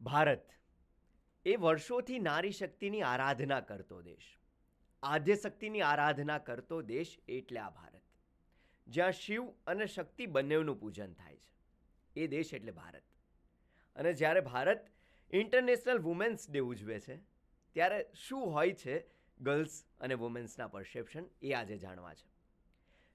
ભારત એ વર્ષોથી નારી શક્તિની આરાધના કરતો દેશ, આદ્ય શક્તિની આરાધના કરતો દેશ એટલે આ ભારત, જ્યાં શિવ અને શક્તિ બંનેનું પૂજન થાય છે. એ દેશ એટલે ભારત. અને જ્યારે ભારત ઇન્ટરનેશનલ વુમેન્સ ડે ઉજવે છે ત્યારે શું હોય છે ગર્લ્સ અને વુમેન્સના પરસેપ્શન એ આજે જાણવા છે.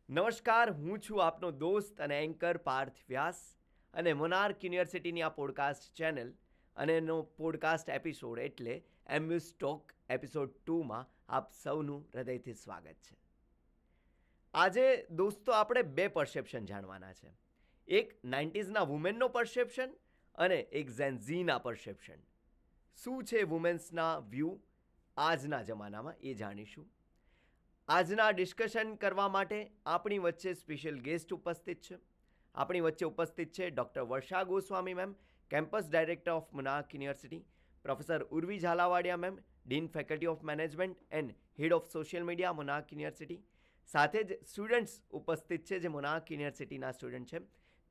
નમસ્કાર, હું છું આપનો દોસ્ત અને એન્કર પાર્થ વ્યાસ અને મોનાર્ક યુનિવર્સિટીની આ પોડકાસ્ટ ચેનલ અને એનો પોડકાસ્ટ એપિસોડ એટલે એમ્યુઝ ટોક એપિસોડ 2માં આપ સૌનું હૃદયથી સ્વાગત છે. આજે દોસ્તો આપણે બે પરસેપ્શન જાણવાના છે. એક 90sના વુમેનનો પરસેપ્શન અને એક ઝેનઝીના પરસેપ્શન. શું છે વુમેન્સના વ્યૂ આજના જમાનામાં એ જાણીશું. આજના ડિસ્કશન કરવા માટે આપણી વચ્ચે સ્પેશિયલ ગેસ્ટ ઉપસ્થિત છે. આપણી વચ્ચે ઉપસ્થિત છે doctor Varsha Goswami ma'am, campus director of Monarch university, professor Urvi Zalavadiya ma'am, dean faculty of management and head of social media Monarch university. સાથે જ સ્ટુડન્ટ્સ ઉપસ્થિત છે જે મોનાર્ક યુનિવર્સિટીના સ્ટુડન્ટ છે.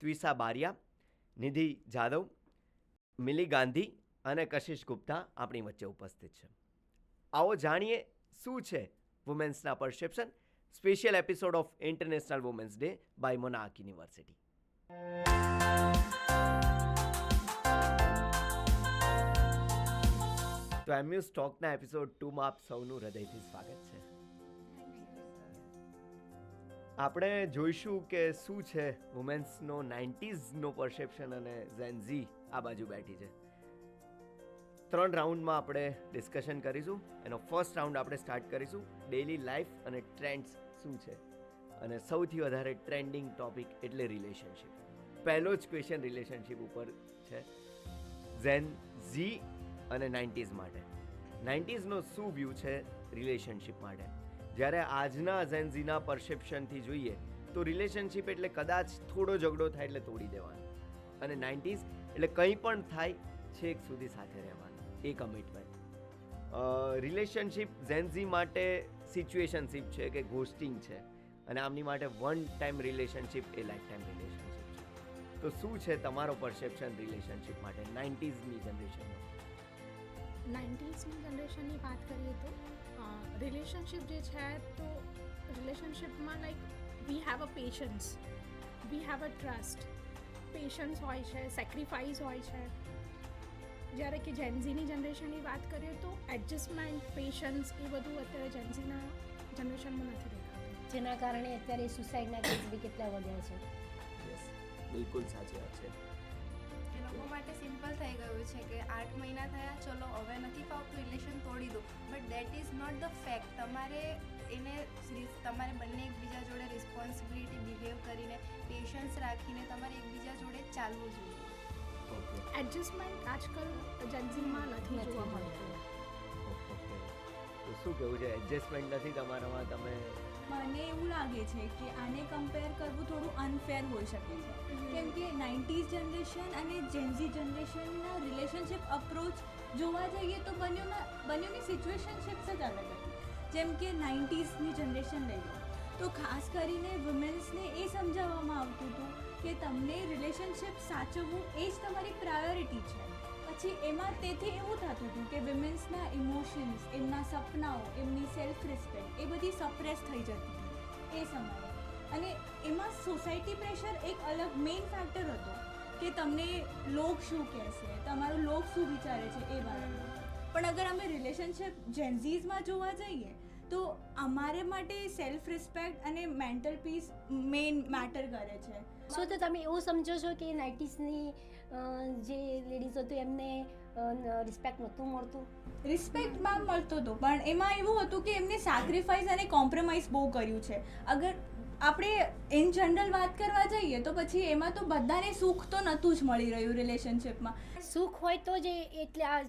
ત્વિષા બારિયા, નિધિ જાદવ, મિલી ગાંધી અને કશિશ ગુપ્તા આપણી વચ્ચે ઉપસ્થિત છે. આવો જાણીએ શું છે વુમેન્સના perception. Special episode of international women's day by Monarch university. તો એમ્યુઝ ટોકના એપિસોડ 2માં આપ સૌનું હૃદયથી સ્વાગત છે. આપણે જોઈશું કે શું છે વુમેન્સનો 90sનો પરસેપ્શન અને ઝેનઝી આ બાજુ બેઠી છે. 3 રાઉન્ડમાં આપણે ડિસ્કશન કરીશું. એનો ફર્સ્ટ રાઉન્ડ આપણે સ્ટાર્ટ કરીશું ડેઇલી લાઈફ અને ટ્રેન્ડ્સ શું છે, અને સૌથી વધારે ટ્રેન્ડિંગ ટોપિક એટલે રિલેશનશિપ. પહેલો જ ક્વેશ્ચન રિલેશનશિપ ઉપર છે. ઝેન ઝી અને 90s માટે 90sનો શું વ્યૂ છે રિલેશનશિપ માટે. જ્યારે આજના ઝેન ઝીના પરસેપ્શનથી જોઈએ તો રિલેશનશિપ એટલે કદાચ થોડો ઝઘડો થાય એટલે તોડી દેવાનો, અને 90s એટલે કંઈ પણ થાય છેક સુધી સાથે રહેવાનું, એ કમિટમેન્ટ. રિલેશનશિપ ઝેન ઝી માટે સિચ્યુએશનશિપ છે કે ઘોસ્ટિંગ છે, અને આમની માટે વન ટાઈમ રિલેશનશિપ એ લાઈફ ટાઈમ રિલેશનશિપ છે. તો શું છે તમારો પરસેપ્શન રિલેશનશિપ માટે 90sની જનરેશનનો? 90sની જનરેશનની વાત કરીએ તો રિલેશનશિપ જે છે તો રિલેશનશિપમાં like we have a patience, we have a trust. Patience હોય છે, સેક્રિફાઈસ હોય છે. જ્યારે કે જેનઝીની જનરેશનની વાત કરીએ તો એડજસ્ટમેન્ટ, પેશન્સ એ બધું અત્યારે જેનઝીના જનરેશનમાં નથી દેખાતું, જેના કારણે અત્યારે સુસાઇડના કેસ બી કેટલા વધ્યા છે. યસ, બિલકુલ સાચી વાત છે. એ લોકો માટે સિમ્પલ થઈ ગયું છે કે 8 મહિના થયા, ચલો હવે નથી ફાવતું, રિલેશન તોડી દો. But that is not the fact. તમારે બંને એકબીજા જોડે રિસ્પોન્સિબિલિટી બિહેવ કરીને, પેશન્સ રાખીને તમારે એકબીજા જોડે ચાલવું જોઈએ. એડજસ્ટમેન્ટ આજકાલ જેનઝીમાં નથી જોવા મળતું. તો શું કહેવું છે, એડજસ્ટમેન્ટ નથી તમારામાં? તમે મને એવું લાગે છે કે આને કમ્પેર કરવું થોડું અનફેર હોઈ શકે છે, કેમ કે 90s જનરેશન અને જેનઝી જનરેશનના રિલેશનશિપ અપ્રોચ જોવા જઈએ તો બંનેની સિચ્યુએશનશિપ્સ જ અલગ હતી. જેમ કે 90sની જનરેશન લઈ લો તો ખાસ કરીને વુમેન્સને એ સમજાવવામાં આવતું હતું કે તમને રિલેશનશિપ સાચવવું એ જ તમારી પ્રાયોરિટી છે. પછી એમાં તેથી એવું થતું હતું કે વિમેન્સના ઇમોશન્સ, એમના સપનાઓ, એમની સેલ્ફ રિસ્પેક્ટ એ બધી સપ્રેસ થઈ જતી હતી એ સમયે. અને એમાં સોસાયટી પ્રેશર એક અલગ મેઇન ફેક્ટર હતો કે તમને લોક શું કહેશે, તમારું લોક શું વિચારે છે એ બાબતે. પણ અગર અમે રિલેશનશિપ જેનઝીઝમાં જોવા જઈએ તો અમારે માટે સેલ્ફ રિસ્પેક્ટ અને મેન્ટલ પીસ મેઇન મેટર કરે છે. શું તો તમે એવું સમજો છો કે 90sની જે લેડીઝ હતું એમને રિસ્પેક્ટ નહોતું મળતું? રિસ્પેક્ટ માં મળતો હતો, પણ એમાં એવું હતું કે એમને સેક્રિફાઈસ અને કોમ્પ્રોમાઇઝ બહુ કર્યું છે. અગર આપણે ઇન જનરલ વાત કરવા જઈએ તો પછી એમાં તો બધાને સુખ તો નહોતું જ મળી રહ્યું રિલેશનશિપમાં. સુખ હોય તો જ એટલે આ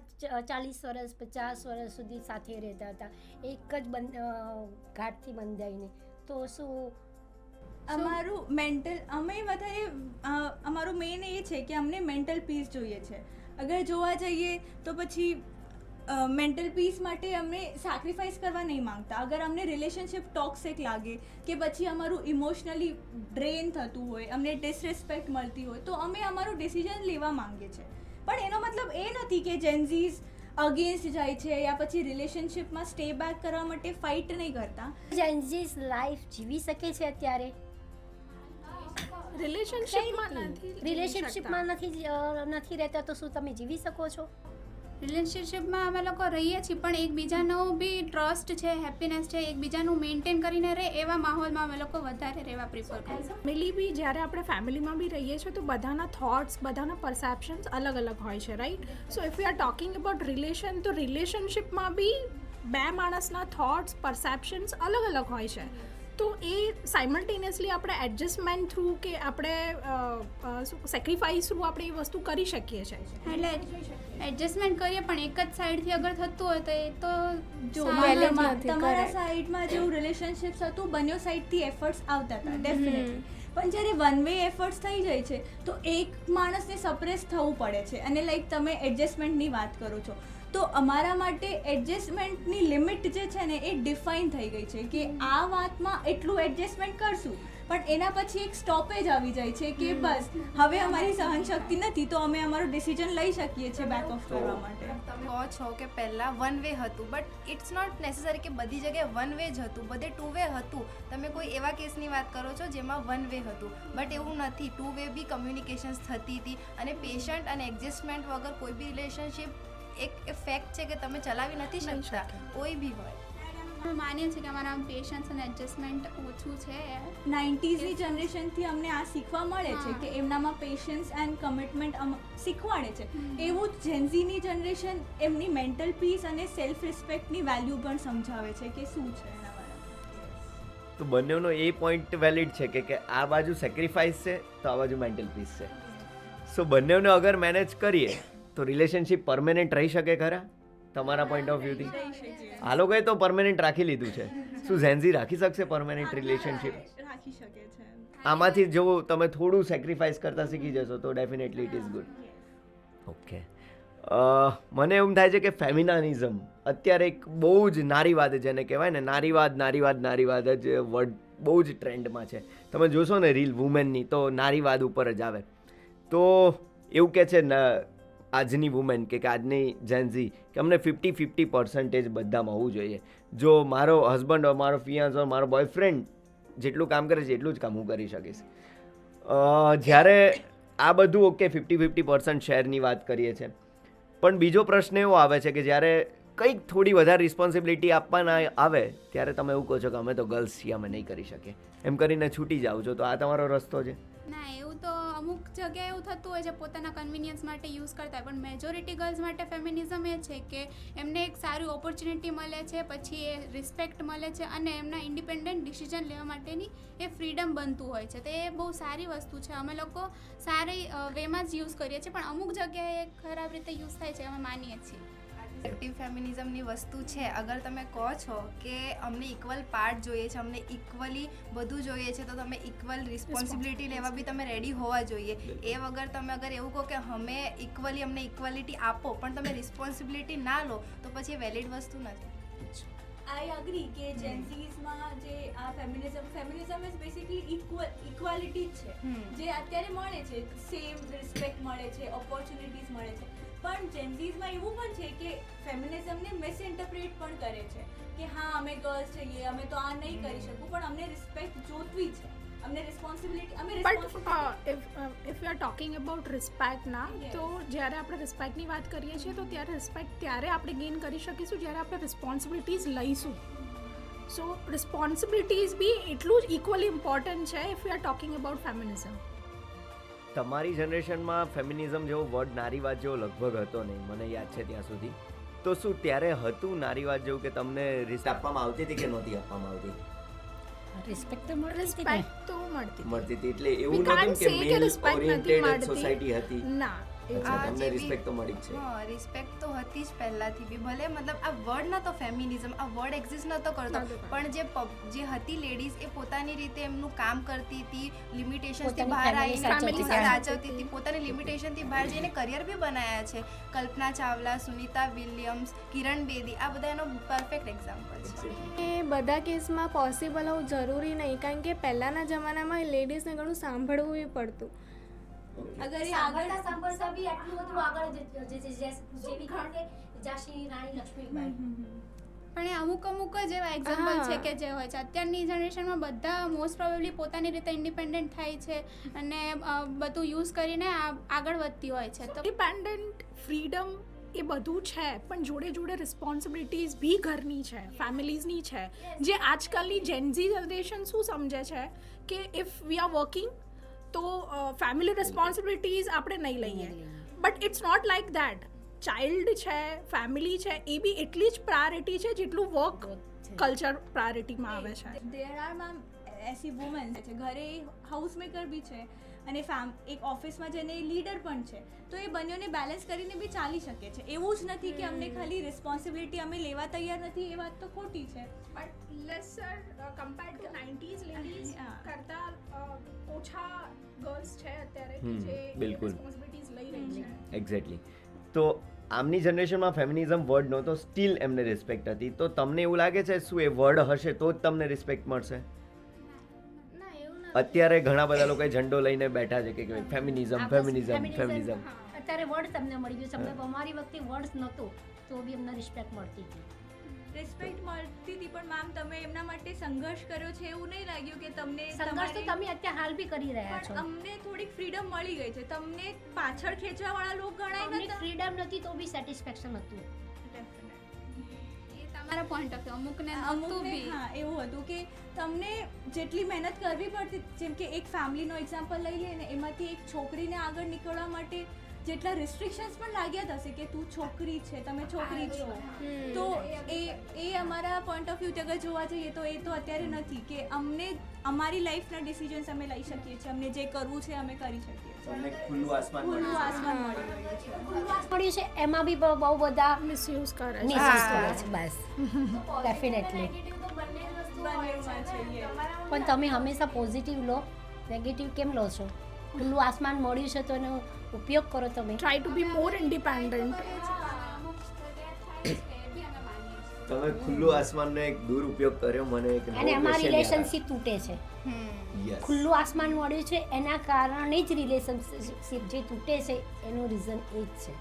40 વર્ષ 50 વર્ષ સુધી સાથે રહેતા હતા એક જ ઘાટથી બંધાઈને. તો શું અમારું મેન્ટલ અમારું મેઇન એ છે કે અમને મેન્ટલ પીસ જોઈએ છે. અગર જોવા જઈએ તો પછી મેન્ટલ પીસ માટે અમે સેક્રિફાઈસ કરવા નહીં માંગતા. અગર અમને રિલેશનશિપ ટોક્સિક લાગે કે પછી અમારું ઇમોશનલી ડ્રેન થતું હોય, અમને ડિસરિસ્પેક્ટ મળતી હોય તો અમે અમારું ડિસિઝન લેવા માંગીએ છીએ. પણ એનો મતલબ એ નથી કે જેન્ઝીઝ અગેન્સ્ટ જાય છે યા પછી રિલેશનશિપમાં સ્ટે બેક કરવા માટે ફાઇટ નહીં કરતા. જેન્ઝીસ લાઈફ જીવી શકે છે અત્યારે રિલેશનશિપમાં નથી રિલેશનશિપમાં નથી રહેતા તો શું તમે જીવી શકો છો? રિલેશનશિપમાં અમે લોકો રહીએ છીએ પણ એકબીજાનો બી ટ્રસ્ટ છે, હેપીનેસ છે, એકબીજાનું મેન્ટેન કરીને રહે એવા માહોલમાં અમે લોકો વધારે રહેવા પ્રિફર કરીએ. ફેમિલી બી જ્યારે આપણે ફેમિલીમાં બી રહીએ છીએ તો બધાના થોટ્સ, બધાના પરસેપ્શન્સ અલગ અલગ હોય છે, right? So if you are talking about relation, તો રિલેશનશિપમાં બી બે માણસના થોટ્સ, પરસેપ્શન્સ અલગ અલગ હોય છે. તો એ સાયમલ્ટેનિયસલી આપણે એડજસ્ટમેન્ટ થ્રુ કે આપણે સેક્રિફાઈસ થ્રુ આપણે એ વસ્તુ કરી શકીએ છીએ. એટલે એડજસ્ટમેન્ટ કરીએ પણ એક જ સાઈડથી અગર થતું હોય તો એ તો જો સારું. તમારા સાઈડમાં જેવું રિલેશનશિપ્સ હતું બંને સાઈડથી એફર્ટ્સ આવતા હતા ડેફિનેટલી, પણ જ્યારે વન વે એફર્ટ્સ થઈ જાય છે તો એક માણસને સપ્રેસ થવું પડે છે. અને લાઈક તમે એડજસ્ટમેન્ટની વાત કરો છો તો અમારા માટે એડજસ્ટમેન્ટની લિમિટ જે છે ને એ ડિફાઇન થઈ ગઈ છે કે આ વાતમાં એટલું એડજસ્ટમેન્ટ કરશું, પણ એના પછી એક સ્ટોપેજ આવી જાય છે કે બસ હવે અમારી સહનશક્તિ નથી તો અમે અમારો ડિસિઝન લઈ શકીએ છીએ બેક ઓફ કરવા માટે. તમે કહો છો કે પહેલાં વન વે હતું, બટ ઇટ્સ નોટ નેસેસરી કે બધી જગ્યાએ વન વે જ હતું, બધે ટુ વે હતું. તમે કોઈ એવા કેસની વાત કરો છો જેમાં વન વે હતું, બટ એવું નથી. ટુ વે બી કમ્યુનિકેશન્સ થતી હતી અને પેશન્ટ અને એડજસ્ટમેન્ટ વગર કોઈ બી રિલેશનશિપ એક ફેક્ટ છે કે તમે ચલાવી નથી શકતા, કોઈ બી હોય. અમે માનીએ છીએ કે અમારા પેશન્સ અને એડજસ્ટમેન્ટ ઓછું છે. 90sની જનરેશનથી અમને આ શીખવા મળે છે કે એમનામાં પેશન્સ એન્ડ કમિટમેન્ટ શીખવાડે છે. એવું જ જેન્ઝીની જનરેશન એમની મેન્ટલ પીસ અને સેલ્ફ રિસ્પેક્ટની વેલ્યુ પણ સમજાવે છે કે શું છે એના બારામાં. તો બંનેનો એ પોઈન્ટ વેલિડ છે કે આ બાજુ સેક્રિફાઈસ છે તો આ બાજુ મેન્ટલ પીસ છે. સો બંનેને અગર મેનેજ કરીએ તો રિલેશનશિપ પરમેનન્ટ રહી શકે ખરા તમારા પોઈન્ટ ઓફ વ્યૂથી? આ લોકોએ તો પરમેનન્ટ રાખી લીધું છે, શું ઝેન્ઝી રાખી શકશે પરમેનન્ટ રિલેશનશિપ? રાખી શકે છે. આમાંથી જો તમે થોડું સેક્રિફાઈસ કરતા શીખી જશો તો definitely it is good. Okay, મને એવું થાય છે કે ફેમિનાનિઝમ અત્યારે એક બહુ જ નારીવાદ, જેને કહેવાય ને નારીવાદ જ વર્ડ બહુ જ ટ્રેન્ડમાં છે. તમે જોશો ને રીલ વુમેનની તો નારીવાદ ઉપર જ આવે. તો એવું કહે છે આજની વુમેન કે આજની જેન્ઝી કે અમને 50-50% બધામાં હોવું જોઈએ. જો મારો હસબન્ડ હોય, મારો ફિયાન્સ હોય, મારો બોયફ્રેન્ડ જેટલું કામ કરે છે એટલું જ કામ હું કરી શકીશ. જ્યારે આ બધું ઓકે 50-50% શેરની વાત કરીએ છીએ, પણ બીજો પ્રશ્ન એવો આવે છે કે જ્યારે કંઈક થોડી વધારે રિસ્પોન્સિબિલિટી આપવાના આવે ત્યારે તમે એવું કહો છો કે અમે તો ગર્લ્સ છીએ, અમે નહીં કરી શકીએ, એમ કરીને છૂટી જાઓ છો. તો આ તમારો રસ્તો છે? ના, એવું તો અમુક જગ્યાએ એવું થતું હોય છે, પોતાના કન્વિનિયન્સ માટે યુઝ કરતા હોય, પણ મેજોરિટી ગર્લ્સ માટે ફેમિનિઝમ એ છે કે એમને એક સારી ઓપોર્ચ્યુનિટી મળે છે, પછી એ રિસ્પેક્ટ મળે છે અને એમના ઇન્ડિપેન્ડન્ટ ડિસિઝન લેવા માટેની એ ફ્રીડમ બનતું હોય છે. તો એ બહુ સારી વસ્તુ છે. અમે લોકો સારી વેમાં જ યુઝ કરીએ છીએ, પણ અમુક જગ્યાએ ખરાબ રીતે યુઝ થાય છે, અમે માનીએ છીએ. એક્ટિવ ફેમિનિઝમની વસ્તુ છે. અગર તમે કહો છો કે અમને ઇક્વલ પાર્ટ જોઈએ છે, અમને ઇક્વલી બધું જોઈએ છે, તો તમે ઇક્વલ રિસ્પોન્સિબિલિટી લેવા બી તમે રેડી હોવા જોઈએ. એ વગર તમે અગર એવું કહો કે અમે ઇક્વલી અમને ઇક્વાલિટી આપો પણ તમે રિસ્પોન્સિબિલિટી ના લો તો પછી એ વેલિડ વસ્તુ નથી. આઈ અગ્રી કે જેન્ઝીઝમાં જે આ ફેમિનિઝમ ઇઝ બેસિકલી ઇક્વાલિટી જ છે, જે અત્યારે મળે છે. સેમ રિસ્પેક્ટ મળે છે, ઓપોર્ચ્યુનિટીઝ મળે છે. પણ જેન્ઝીઝમાં એવું પણ છે કે ફેમિનિઝમને મિસઇન્ટરપ્રેટ પણ કરે છે કે હા અમે ગર્લ્સ છીએ, અમે તો આ નહીં કરી શકું, પણ અમને રિસ્પેક્ટ જોતવી છે, અમને responsibility if you are talking about respect ના, તો જ્યારે આપણે રિસ્પેક્ટની વાત કરીએ છીએ તો ત્યારે રિસ્પેક્ટ ત્યારે આપણે ગેઇન કરી શકીશું જ્યારે આપણે રિસ્પોન્સિબિલિટીઝ લઈશું. સો રિસ્પોન્સિબિલિટીઝ બી એટલું જ ઇક્વલી ઇમ્પોર્ટન્ટ છે if you are talking about feminism. તમારી જનરેશનમાં ફેમિનિઝમ જેવો વર્ડ નારીવાદ જેવો લગભગ હતો નહીં, મને યાદ છે ત્યાં સુધી. તો શું ત્યારે હતું નારીવાદ જેવું કે તમને રિસ્પેક્ટ આપવામાં આવતી હતી કે નહોતી આપવામાં આવતી? રિસ્પેક્ટ તો મળતી રિસ્પેક્ટ તો મળતી હતી. એટલે એવું નહોતું કે મેલ ઓરિએન્ટેડ સોસાયટી હતી. ના, તમને રિસ્પેક્ટ તો મળી જ છે. હા, રિસ્પેક્ટ તો હતી જ પહેલાથી બી. ભલે મતલબ આ વર્ડ નતો ફેમિનિઝમ, આ વર્ડ એક્ઝિસ્ટ નતો કરતો, પણ જે હતી લેડીઝ એ પોતાની રીતે એમનું કામ કરતી હતી, લિમિટેશન્સથી બહાર આવીને ફેમિલી સાચવતી હતી, પોતાની લિમિટેશનથી બહાર જઈને કરિયર બી બનાવ્યા છે. કલ્પના ચાવલા, સુનિતા વિલિયમ્સ, કિરણ બેદી, આ બધા એનો પરફેક્ટ એક્ઝામ્પલ છે. એ બધા કેસમાં પોસિબલ હોવું જરૂરી નહીં, કારણ કે પહેલાંના જમાનામાં લેડીઝને ઘણું સાંભળવું પડતું. અગર એ સાંભળતા આગળ સાંભળતા બી આટલું બધું આગળ જેવી રીતે ઝાંસી રાણી લક્ષ્મીબાઈ પણ એ અમુક જ એવા એક્ઝામ્પલ છે કે જે હોય છે. અત્યારની જનરેશનમાં બધા મોસ્ટ પ્રોબેબલી પોતાની રીતે ઇન્ડિપેન્ડન્ટ થાય છે અને બધું યુઝ કરીને આગળ વધતી હોય છે. તો ઇન્ડિપેન્ડન્ટ ફ્રીડમ એ બધું છે, પણ જોડે જોડે રિસ્પોન્સિબિલિટીઝ બી ઘરની છે, ફેમિલીઝની છે. જે આજકાલની જેનઝી જનરેશન શું સમજે છે કે ઇફ વી આર વર્કિંગ તો ફેમિલી રિસ્પોન્સિબિલિટીઝ આપણે નહીં લઈએ, but it's not like that. Child છે, ફેમિલી છે, એ બી એટલી જ પ્રાયોરિટી છે જેટલું વર્ક કલ્ચર પ્રાયોરિટીમાં આવે છે. There are ma'am AC woman છે ઘરે હાઉસ મેકર બી છે અને એક ઓફિસમાં જઈને લીડર પણ છે, તો એ બંનેને બેલેન્સ કરીને બી ચાલી શકે છે. એવું જ નથી કે અમને ખાલી રિસ્પોન્સિબિલિટી અમે લેવા તૈયાર નથી, એ વાત તો ખોટી છે. But laser compared to 90s ladies કરતા ઓછા ગર્લ્સ છે અત્યારે કે જે બિલકુલ. રિસ્પોન્સિબિલિટીઝ લઈ રહી છે. એક્ઝેક્ટલી. તો આમની જનરેશનમાં ફેમિનિઝમ વર્ડ નહોતો, સ્ટીલ એમને રિસ્પેક્ટ હતી. તો તમને એવું લાગે છે શું એ વર્ડ હશે તો જ તમને રિસ્પેક્ટ મળશે? ના એવું નથી. અત્યારે ઘણા બધા લોકો ઝંડો લઈને બેઠા છે કે ફેમિનિઝમ ફેમિનિઝમ ફેમિનિઝમ. અત્યારે વર્ડ તમને મળી ગયું છે. અમારી વખતે વર્ડ નહોતું તો બી અમને રિસ્પેક્ટ મળતી હતી. રિસ્પેક્ટ મળતી હતી, પણ મેમ તમે એમના માટે સંઘર્ષ કર્યો છે એવું નહીં લાગ્યું કે તમને સંઘર્ષ તો તમે અત્યારે હાલ બી કરી રહ્યા છો. પણ અમને થોડીક ફ્રીડમ મળી ગઈ છે. તમને પાછળ ખેંચવા વાળા લોકો ગણાય અમને નતા. ફ્રીડમ નથી તો બી સેટિસ્ફેક્શન હતું. એ તમારા પોઈન્ટ ઓફ વ્યૂ. અમુકને નહોતું અમુકને બી. હા એવું હતું કે તમને જેટલી મહેનત કરવી પડતી, જેમ કે એક ફેમિલીનો એક્ઝામ્પલ લઈ લઈએ ને, એમાંથી એક છોકરીને આગળ નીકળવા માટે જેટલા રિસ્ટ્રિક્શન્સ પણ લાગ્યા થશે કે તું છોકરી છે, તમે છોકરી છો, તો એ અમારા પોઈન્ટ ઓફ વ્યૂથી અગર જોવા જઈએ તો એ તો અત્યારે નથી કે અમને અમારી લાઈફના ડિસિઝન્સ અમે લઈ શકીએ છીએ, અમને જે કરવું છે અમે કરી શકીએ છીએ. તમને ખુલ્લું આસમાન ખુલ્લું આસમાન મળી ગયું છે. મળ્યું છે એમાં બી બહુ બધા મિસયુઝ કરે છે. મિસયુઝ કરે છે. બસ ડેફિનેટલી. બંનેમાં છે, yes. પણ તમે હંમેશા પોઝિટિવ લો, નેગેટિવ કેમ લો છો? ખુલ્લું આસમાન મળ્યું છે તો એનો ઉપયોગ કરો તમે. Try to be more independent. તમે ખુલ્લું આસમાનનો એક દુરુપયોગ કર્યો. મને એક અને અમારી રિલેશનશિપ તૂટે છે. યસ. ખુલ્લું આસમાન મળ્યું છે એના કારણે જ રિલેશનશિપ જે તૂટે છે એનું રીઝન એ જ છે.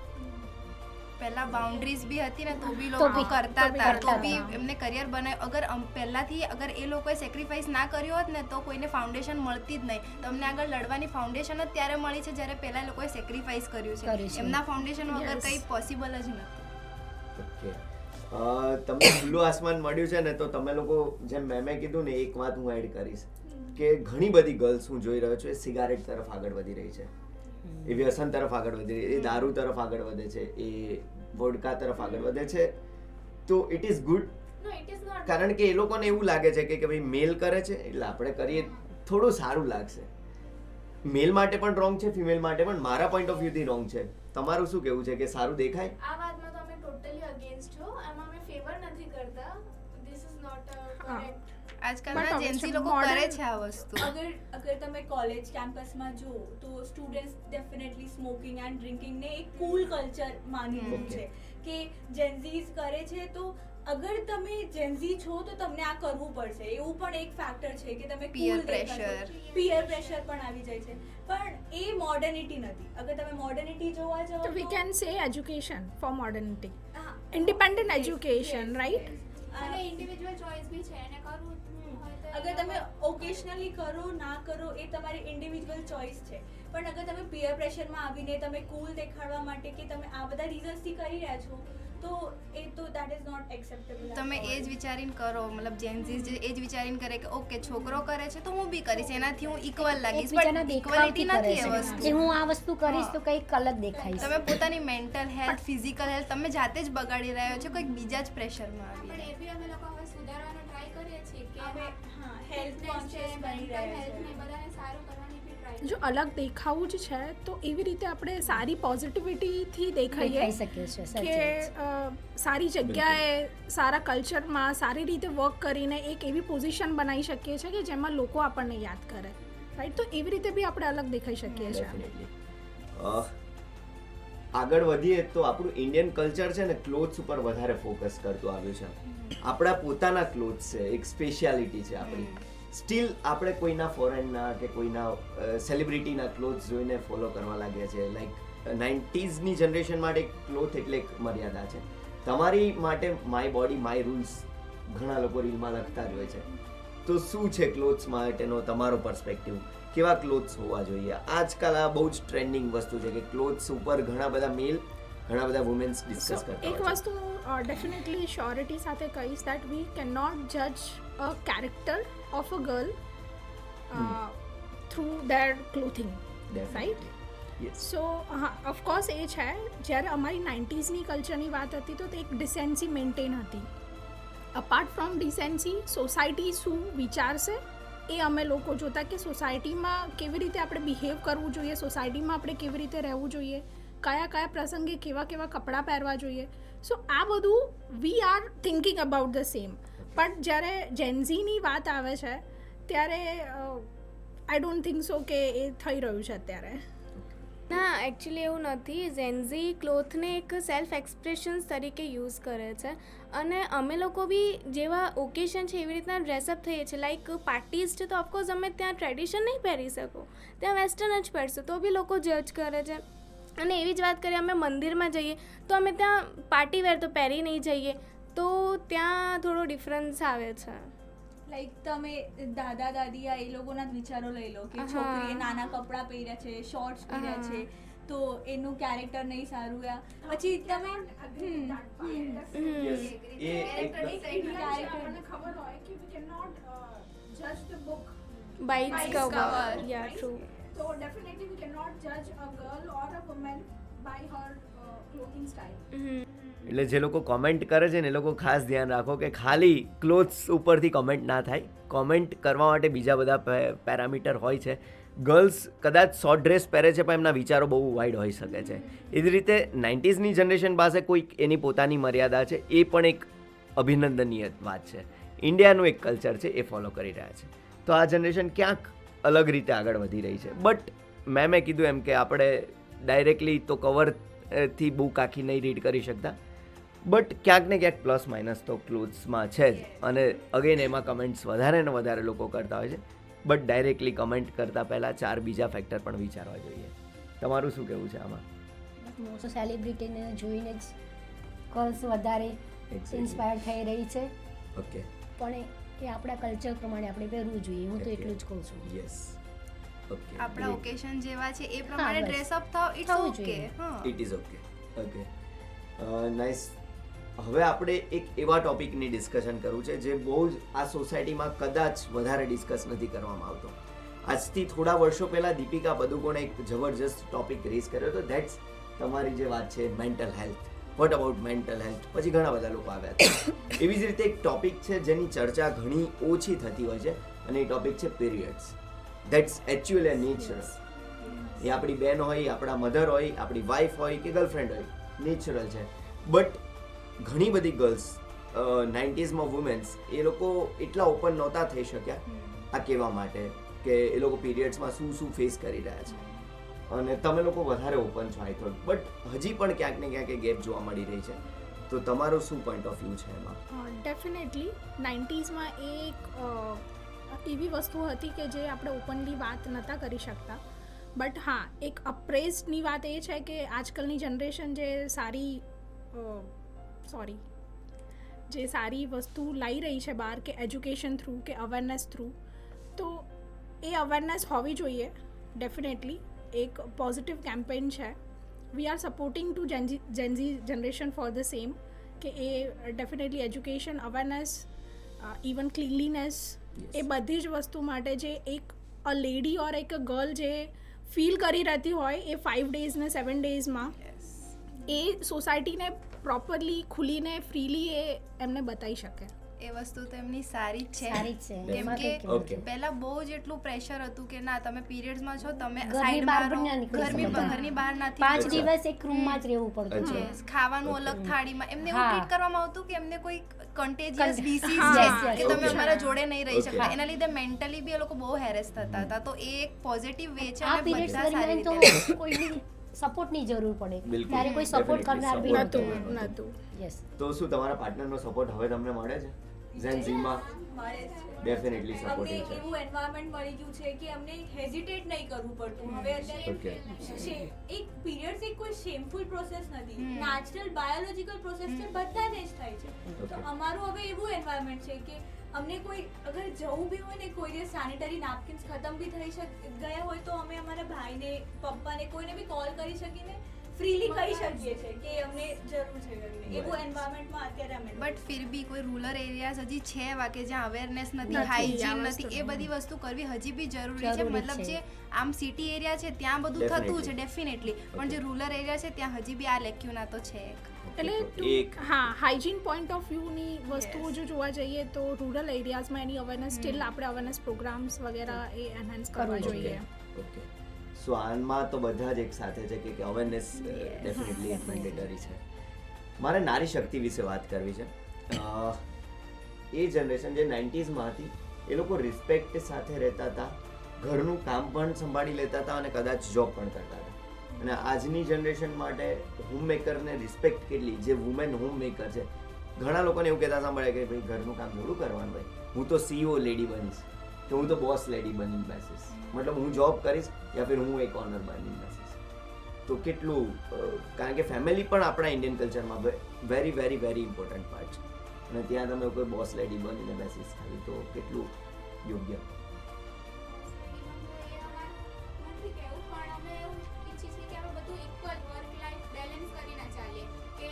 પહેલા બાઉન્ડ્રીઝ બી હતી ને તો બી તો લોકો બી કરતા હતા, તો કરતા બી હતા. એમને કરિયર બનાવ્યું. અગર પહેલાથી અગર એ લોકોએ સેક્રિફાઈસ ના કર્યો હોત ને તો કોઈને ફાઉન્ડેશન મળતી જ નહીં. તમને આગળ લડવાની ફાઉન્ડેશન જ ત્યારે મળી છે જ્યારે પહેલા એ લોકોએ સેક્રિફાઈસ કર્યું કર્યું છે. છે. એમના ફાઉન્ડેશન વગર Yes. કંઈ પોસિબલ જ નથી. ઓકે. તમને ખુલ્લું આસમાન મળ્યું છે ને તો તમે લોકો જેમ મેમે કીધું ને એક વાત હું એડ કરીશ કે ઘણી બધી ગર્લ્સ હું જોઈ રહ્યો છું એ સિગારેટ તરફ આગળ વધી રહી છે, એ વ્યસન તરફ આગળ વધી રહી છે, એ દારૂ તરફ આગળ વધે છે, એ વોડકા તરફ આગળ વધે છે. તો ઇટ ઇઝ ગુડ, કારણ કે એ લોકોને એવું લાગે છે કે ભાઈ મેલ કરે છે એટલે આપણે કરીએ થોડું સારું લાગશે. મેલ માટે પણ રોંગ છે, ફિમેલ માટે પણ મારા પોઈન્ટ ઓફ વ્યૂથી રોંગ છે. તમારું શું કહેવું છે કે સારું દેખાય? આ વાતમાં તો અમે ટોટલી અગેન્સ્ટ છો. આમાં અમે ફેવર નથી કરતા. This is not correct. આજકાલના But જેન્સી obviously લોકો કરે modern- છે આ વસ્તુ. અગર તમે કોલેજ કેમ્પસમાં જુઓ તો સ્ટુડન્ટ્સ ડેફિનેટલી સ્મોકિંગ એન્ડ ડ્રિંકિંગને એક કૂલ કલ્ચર માની લીધું છે કે જેન્ઝીઝ કરે છે. તો અગર તમે જેન્ઝી છો તો તમને આ કરવું પડશે, એવું પણ એક ફેક્ટર છે કે તમે Peer cool દેખાશો. pressure. Peer pressure પણ આવી જાય છે, પણ એ મોડર્નિટી નથી. અગર તમે મોડર્નિટી જોવા જાઓ So we can say education for modernity. હા, Independent yes, education, yes, right? yes. અને ઇન્ડિવિજ્યુઅલ ચોઇસ બી છે એને કરવું હોય તો અગર તમે ઓકેશનલી કરો ના કરો એ તમારી ઇન્ડિવિજ્યુઅલ ચોઇસ છે, પણ અગર તમે પિયર પ્રેશરમાં આવીને તમે કૂલ દેખાડવા માટે કે તમે આ બધા રીઝન્સથી કરી રહ્યા છો તો એ તો દેટ ઇઝ નોટ એક્સેપ્ટેબલ. તમે એ જ વિચારીને કરો, મતલબ જેન્સીસ જે એ જ વિચારીને કરે કે ઓકે છોકરો કરે છે તો હું બી કરીશ, એનાથી હું ઇક્વલ લાગીશ. એકબીજાના પણ દેખાવથી ઇક્વાલિટી કરે નથી એ છે વસ્તુ. કે હું આ વસ્તુ કરીશ તો કંઈક અલગ દેખાઈશ. તમે પોતાની મેન્ટલ હેલ્થ, ફિઝિકલ હેલ્થ તમે જાતે જ બગાડી રહ્યો છો, કોઈક બીજા જ પ્રેશરમાં પણ આવી. એ બી અમે લોકો હવે સુધારવાનો ટ્રાય કરીએ છીએ કે અમે હા હેલ્થ ફિટનેસ છે, કોન્શિયસ બની મેન્ટલ રહ્યા હેલ્થને છે. બધાને સારું કરવાની બી ટ્રાય જો અલગ દેખાવું જ છે તો એવી રીતે આપણે સારી પોઝિટિવિટીથી દેખાઈએ દેખાઈ શકે છે. સાચી કે વાત છે. સારી જગ્યાએ સારા કલ્ચરમાં સારી રીતે વર્ક કરીને એક એવી પોઝિશન બનાવી શકીએ છીએ કે જેમાં લોકો આપણને યાદ કરે, રાઈટ? તો એવી રીતે બી આપણે અલગ દેખાઈ શકીએ છીએ. ડેફિનેટલી. આગળ વધીએ તો આપણું ઇન્ડિયન કલ્ચર છે ને ક્લોથ્સ ઉપર વધારે ફોકસ કરતું આવ્યું છે. આપણા પોતાના ક્લોથ્સ છે, એક સ્પેશિયાલિટી છે આપણી. સ્ટીલ આપણે કોઈના ફોરેનના કે કોઈના સેલિબ્રિટીના ક્લોથ્સ જોઈને ફોલો કરવા લાગ્યા છે. લાઈક 90sની જનરેશન માટે ક્લોથ એટલે એક મર્યાદા છે. તમારી માટે માય બોડી માય રૂલ્સ ઘણા લોકો રીલમાં લખતા જ હોય છે. તો શું છે ક્લોથ્સ માટેનો તમારો પર્સપેક્ટિવ? કેવા ક્લોથ્સ હોવા જોઈએ? આજકાલ આ બહુ જ ટ્રેન્ડિંગ વસ્તુ છે કે ક્લોથ્સ ઉપર ઘણા બધા મેલ ઘણા બધા વુમેન્સ ડિસ્કસ કરતા એક હોય છે. વસ્તુ ડેફિનેટલી શ્યોરિટી સાથે કહીશ દેટ વી કેન નોટ જજ a character of a girl through their clothing, right? Yes. So હા, ઓફકોર્સ એ છે. જ્યારે અમારી 90sની કલ્ચરની વાત હતી તો તે એક ડિસેન્સી મેન્ટેન હતી. અપાર્ટ ફ્રોમ ડિસેન્સી, સોસાયટી શું વિચારશે એ અમે લોકો જોતા કે સોસાયટીમાં કેવી રીતે આપણે બિહેવ કરવું જોઈએ, સોસાયટીમાં આપણે કેવી રીતે રહેવું જોઈએ, કયા કયા પ્રસંગે કેવા કેવા કપડાં પહેરવા જોઈએ. સો આ બધું we are thinking about the same. But જ્યારે જેન્ઝીની વાત આવે છે ત્યારે આઈ ડોન્ટ થિંક સો કે એ થઈ રહ્યું છે અત્યારે. ના, એકચ્યુઅલી એવું નથી. ઝેન્ઝી ક્લોથને એક સેલ્ફ એક્સપ્રેશન્સ તરીકે યુઝ કરે છે અને અમે લોકો બી જેવા ઓકેશન છે એવી રીતના ડ્રેસઅપ થઈએ છીએ. લાઈક પાર્ટીઝ છે તો ઓફકોર્સ અમે ત્યાં ટ્રેડિશન નહીં પહેરી શકો, ત્યાં વેસ્ટર્ન જ પહેરશું તો બી લોકો જજ કરે છે. અને એવી જ વાત કરીએ અમે મંદિરમાં જઈએ તો અમે ત્યાં પાર્ટી વેર તો પહેરી નહીં જઈએ, તો ત્યાં થોડો ડિફરન્સ આવે છે. લાઈક તમે દાદા દાદી આ એ લોકોના જ વિચારો લઈ લો કે હા. છોકરીએ નાના કપડાં પહેર્યા છે, શોર્ટ્સ પહેર્યા હા. છે તો એનું કેરેક્ટર નહીં સારું યા પછી તમે Yes. એ એક આપણને ખબર હોય કે we cannot judge the book by by its its cover. cover, યા right? True. So definitely we cannot judge a girl or a woman by her clothing style. એટલે જે લોકો કોમેન્ટ કરે છે ને એ લોકો ખાસ ધ્યાન રાખો કે ખાલી ક્લોથ્સ ઉપરથી કોમેન્ટ ના થાય. કોમેન્ટ કરવા માટે બીજા બધા પેરામીટર હોય છે. ગર્લ્સ કદાચ શોર્ટ ડ્રેસ પહેરે છે પણ એમના વિચારો બહુ વાઇડ હોઈ શકે છે. એ જ રીતે 90sની જનરેશન પાસે કોઈક એની પોતાની મર્યાદા છે, એ પણ એક અભિનંદનીય વાત છે. ઇન્ડિયાનું એક કલ્ચર છે, એ ફોલો કરી રહ્યા છે. તો આ જનરેશન ક્યાંક અલગ રીતે આગળ વધી રહી છે. બટ મેં કીધું એમ કે આપણે ડાયરેક્ટલી તો કવરથી બુક આખી નહીં રીડ કરી શકતા, બટ ક્યાંક ને ક્યાંક પ્લસ માઇનસ તો ક્લોથ્સમાં છે જ. અને અગેન એમાં કમેન્ટ્સ વધારે ને વધારે લોકો કરતા હોય છે. બટ ડાયરેક્ટલી કમેન્ટ કરતાં પહેલાં 4 બીજા ફેક્ટર પણ વિચારવા જોઈએ. તમારું શું કહેવું છે આમાં? મોસ્ટ સેલિબ્રિટીને જોઈને જ ગર્લ્સ વધારે ઇન્સ્પાયર થઈ રહી છે. ઓકે. પણ એ આપણા કલ્ચર પ્રમાણે આપણે પહેરવું જોઈએ, હું તો એટલું જ કહું છું. યસ. ઓકે. આપણા ઓકેશન જેવા છે એ પ્રમાણે બસ. ડ્રેસઅપ થાવ, ઇટ્સ થવું ઓકે. જોઈએ. હા, it is okay. Okay. Nice. હવે આપણે એક એવા ટોપિકની ડિસ્કશન કરવું છે જે બહુ જ આ સોસાયટીમાં કદાચ વધારે ડિસ્કસ નથી કરવામાં આવતો. આજથી થોડા વર્ષો પહેલાં દીપિકા પદુકોણે એક જબરજસ્ત ટોપિક રેઝ કર્યો હતો. ધેટ્સ તમારી જે વાત છે mental health. What about mental health? પછી ઘણા બધા લોકો આવ્યા હતા. એવી જ રીતે એક ટોપિક છે જેની ચર્ચા ઘણી ઓછી થતી હોય છે અને એ ટોપિક છે periods. That's actually a natural. એ આપણી બેન હોય, આપણા મધર હોય, આપણી વાઈફ હોય કે ગર્લફ્રેન્ડ હોય, નેચરલ છે. બટ ઘણી બધી ગર્લ્સ 90sમાં વુમેન્સ એ લોકો એટલા ઓપન નહોતા થઈ શક્યા આ કહેવા માટે કે એ લોકો પીરિયડ્સમાં શું ફેસ કરી રહ્યા છે. અને તમે લોકો વધારે ઓપન છો આઈ થોટ. બટ હજી પણ ક્યાંક ને ક્યાંક એ ગેપ જોવા મળી રહી છે. તો તમારો શું પોઈન્ટ ઓફ વ્યૂ છે એમાં? ડેફિનેટલી 90sમાં એક એવી વસ્તુ હતી કે જે આપણે ઓપનલી વાત નહોતા કરી શકતા. બટ હા, એક અપ્રેઝની વાત એ છે કે આજકાલની જનરેશન જે સારી વસ્તુ લાવી રહી છે બહાર, કે એજ્યુકેશન થ્રુ કે અવેરનેસ થ્રુ, તો એ અવેરનેસ હોવી જોઈએ. ડેફિનેટલી એક પોઝિટિવ કેમ્પેન છે. We are supporting to Gen Z generation for the same, કે એ definitely education, awareness, even cleanliness, એ બધી જ વસ્તુ માટે જે એક અ લેડી ઓર એક ગર્લ જે ફીલ કરી રહેતી હોય એ 5 days ને 7 daysમાં, એ સોસાયટીને પ્રોપરલી ખુલીને ફ્રીલી એ એમને બતાવી શકે. એ વસ્તુ તો એમની સારી જ છે. સારી જ છે. કેમ એમાં કે કંઈ કહેવું Okay. નથી. પહેલા બહુ જ એટલું પ્રેશર હતું કે ના તમે પીરિયડ્સમાં છો, તમે ઘરની સાઈડમાં બહાર પણ ના રહો, નીકળી શકતા. ઘરની બહાર નથી 5 નીકળતા. દિવસ એક રૂમમાં જ રહેવું પડતું છે. Yes, ખાવાનું Okay. અલગ થાળીમાં એમને એવું હા. ટ્રીટ કરવામાં આવતું કે એમને કોઈ કન્ટેજિયસ ડિસીઝ હા, છે yes, કે તમે okay. અમારા જોડે નહીં રહી Okay. શકતા. એના લીધે મેન્ટલી બી એ લોકો બહુ હેરેસ થતા હતા. તો એ એક પોઝિટિવ વે છે આ અને પીરિયડ્સ બધા સારી દરમિયાન રીતે તો કોઈની સપોર્ટની જરૂર પડે. બિલકુલ. ત્યારે કોઈ સપોર્ટ Definitely કરનાર બી support નહોતું. નહોતું. યસ. તો શું તમારા પાર્ટનરનો સપોર્ટ હવે તમને મળે છે? ઝેન ઝીમાં મળે જ છે. ડેફિનેટલી અમને સપોર્ટિવ છે. એવું એન્વાયરમેન્ટ મળી ગયું છે કે અમને હેઝિટેટ નહીં કરવું પડતું. હવે Okay. અત્યારે એક પીરિયડ્સ એક કોઈ શેમફુલ પ્રોસેસ નથી, હમ. નેચરલ બાયોલોજિકલ પ્રોસેસ છે, બધા જ થાય છે. તો Okay. અમારું હવે એવું એન્વાયરમેન્ટ છે કે અમને કોઈ અગર જવું બી હોય ને, કોઈ દિવસ સેનિટરી નેપકિન્સ ખતમ બી થઈ ગયા હોય તો અમે અમારા ભાઈને, પપ્પાને, કોઈને બી કોલ કરી શકીને ફ્રીલી કહી શકીએ છીએ કે અમને જરૂર છે કરીને. એવું એન્વાયરમેન્ટમાં અત્યારે અમે બટ ફિર બી કોઈ રૂરલ એરિયાઝ હજી છે એવા કે જ્યાં અવેરનેસ નથી, નથી, હાઇજીન આ નથી, વસ્તુ એ બધી વસ્તુ કરવી હજી બી જરૂરી છે. જરૂરી મતલબ છે. જે આમ સિટી એરિયા છે ત્યાં બધું થતું છે Definitely. ડેફિનેટલી, પણ જે રૂરલ એરિયા છે ત્યાં હજી બી આ લેક્યુના તો છે એક. એટલે તો એક હા, હાઇજીન પોઈન્ટ ઓફ વ્યૂની વસ્તુઓ જો જોવા જઈએ તો રૂરલ એરિયાઝમાં એની અવેરનેસ સ્ટીલ આપણે અવેરનેસ પ્રોગ્રામ્સ વગેરે એ એનહાન્સ કરવા કરવું જોઈએ. ઓકે સો આમાં તો બધા જ એક સાથે છે કે અવેરનેસ ડેફિનેટલી મેન્ડેટરી છે. મારે નારી શક્તિ વિશે વાત કરવી છે. એ જનરેશન જે 90sમાં હતી એ લોકો રિસ્પેક્ટ સાથે રહેતા હતા, ઘરનું કામ પણ સંભાળી લેતા હતા અને કદાચ જોબ પણ કરતા હતા. અને આજની જનરેશન માટે હોમમેકરને રિસ્પેક્ટ કેટલી, જે વુમેન હોમમેકર છે, ઘણા લોકોને એવું કહેતા સાંભળે કે ભાઈ ઘરનું કામ થોડું કરવાનું ભાઈ, હું તો CEO લેડી બનીશ, કે હું તો બોસ લેડી બનીને બેસીશ, મતલબ હું જોબ કરીશ યા ફિર હું એક ઓનર બનીને બેસીશ. તો કેટલું કારણ કે ફેમિલી પણ આપણા ઇન્ડિયન કલ્ચરમાં very very very important part છે, અને ત્યાં તમે કોઈ બોસ લેડી બનીને બેસીશ ખાલી, તો કેટલું યોગ્ય. નથી કહેવું, પણ અમે એવું ઈચ્છીએ છીએ કે અમે બધું ઇક્વલ વર્ક લાઈફ બેલેન્સ કરીને ચાલીએ, કે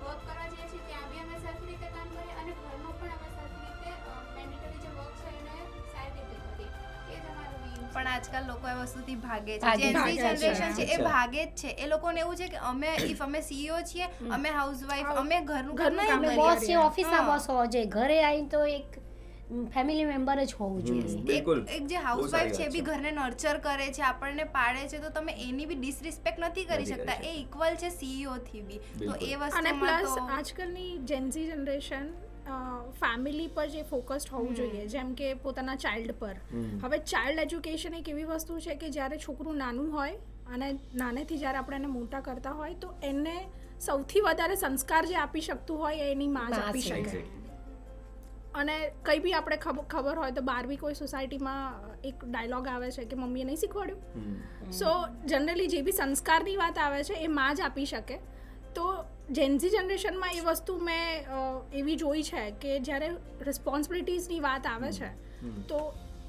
વર્ક કરવા જઈએ છીએ ત્યાં બી અમે સરખી રીતે કામ કરીએ અને ઘરનું પણ અમે સરખી રીતે મેન્ડેટરી જે વર્ક છે એને સારી રીતે કરીએ. એ જ અમારું મેઇન પણ આજકાલ લોકો એ વસ્તુથી ભાગે છે. ભાગે જેન્ઝી છે. જનરેશન છે એ અચ્છા. ભાગે જ છે. એ લોકોને એવું છે કે અમે CEO છીએ, અમે હાઉસવાઈફ, અમે ઘરનું કામ ઘરનું નહીં કામ અમે કરીએ. બોસ છે, ઓફિસના હા. બોસ હોવા જોઈએ, ઘરે આવીને તો એક ફેમિલી મેમ્બર જ હોવું જોઈએ. બિલકુલ. એક જે બહુ હાઉસવાઈફ સારી છે એ બી વાત છે. ઘરને નર્ચર કરે છે, આપણને પાડે છે, તો તમે એની બી ડિસરિસ્પેક્ટ નથી કરી નથી કરી શકતા. એ ઇક્વલ છે CEO થી બી. તો બિલકુલ. એ અને વસ્તુમાં પ્લસ તો આજકાલની જેન્ઝી જનરેશન ફેમિલી પર જે ફોકસ્ડ હોવું જોઈએ, જેમ કે પોતાના ચાઇલ્ડ પર. હવે ચાઇલ્ડ એજ્યુકેશન એક એવી વસ્તુ છે કે જ્યારે છોકરું નાનું હોય અને નાનેથી જ્યારે આપણે એને મોટા કરતા હોય તો એને સૌથી વધારે સંસ્કાર જે આપી શકતું હોય એ એની માં જ માં આપી છે. શકે. Exactly. અને કંઈ બી આપણે ખબર હોય તો બહાર બી કોઈ સોસાયટીમાં એક ડાયલોગ આવે છે કે મમ્મીએ નહીં શીખવાડ્યું. સો જનરલી જે બી સંસ્કારની વાત આવે છે એ માં જ આપી શકે. તો જેન્ઝી જનરેશનમાં એ વસ્તુ મેં એવી જોઈ છે કે જ્યારે રિસ્પોન્સિબિલિટીઝની વાત આવે છે તો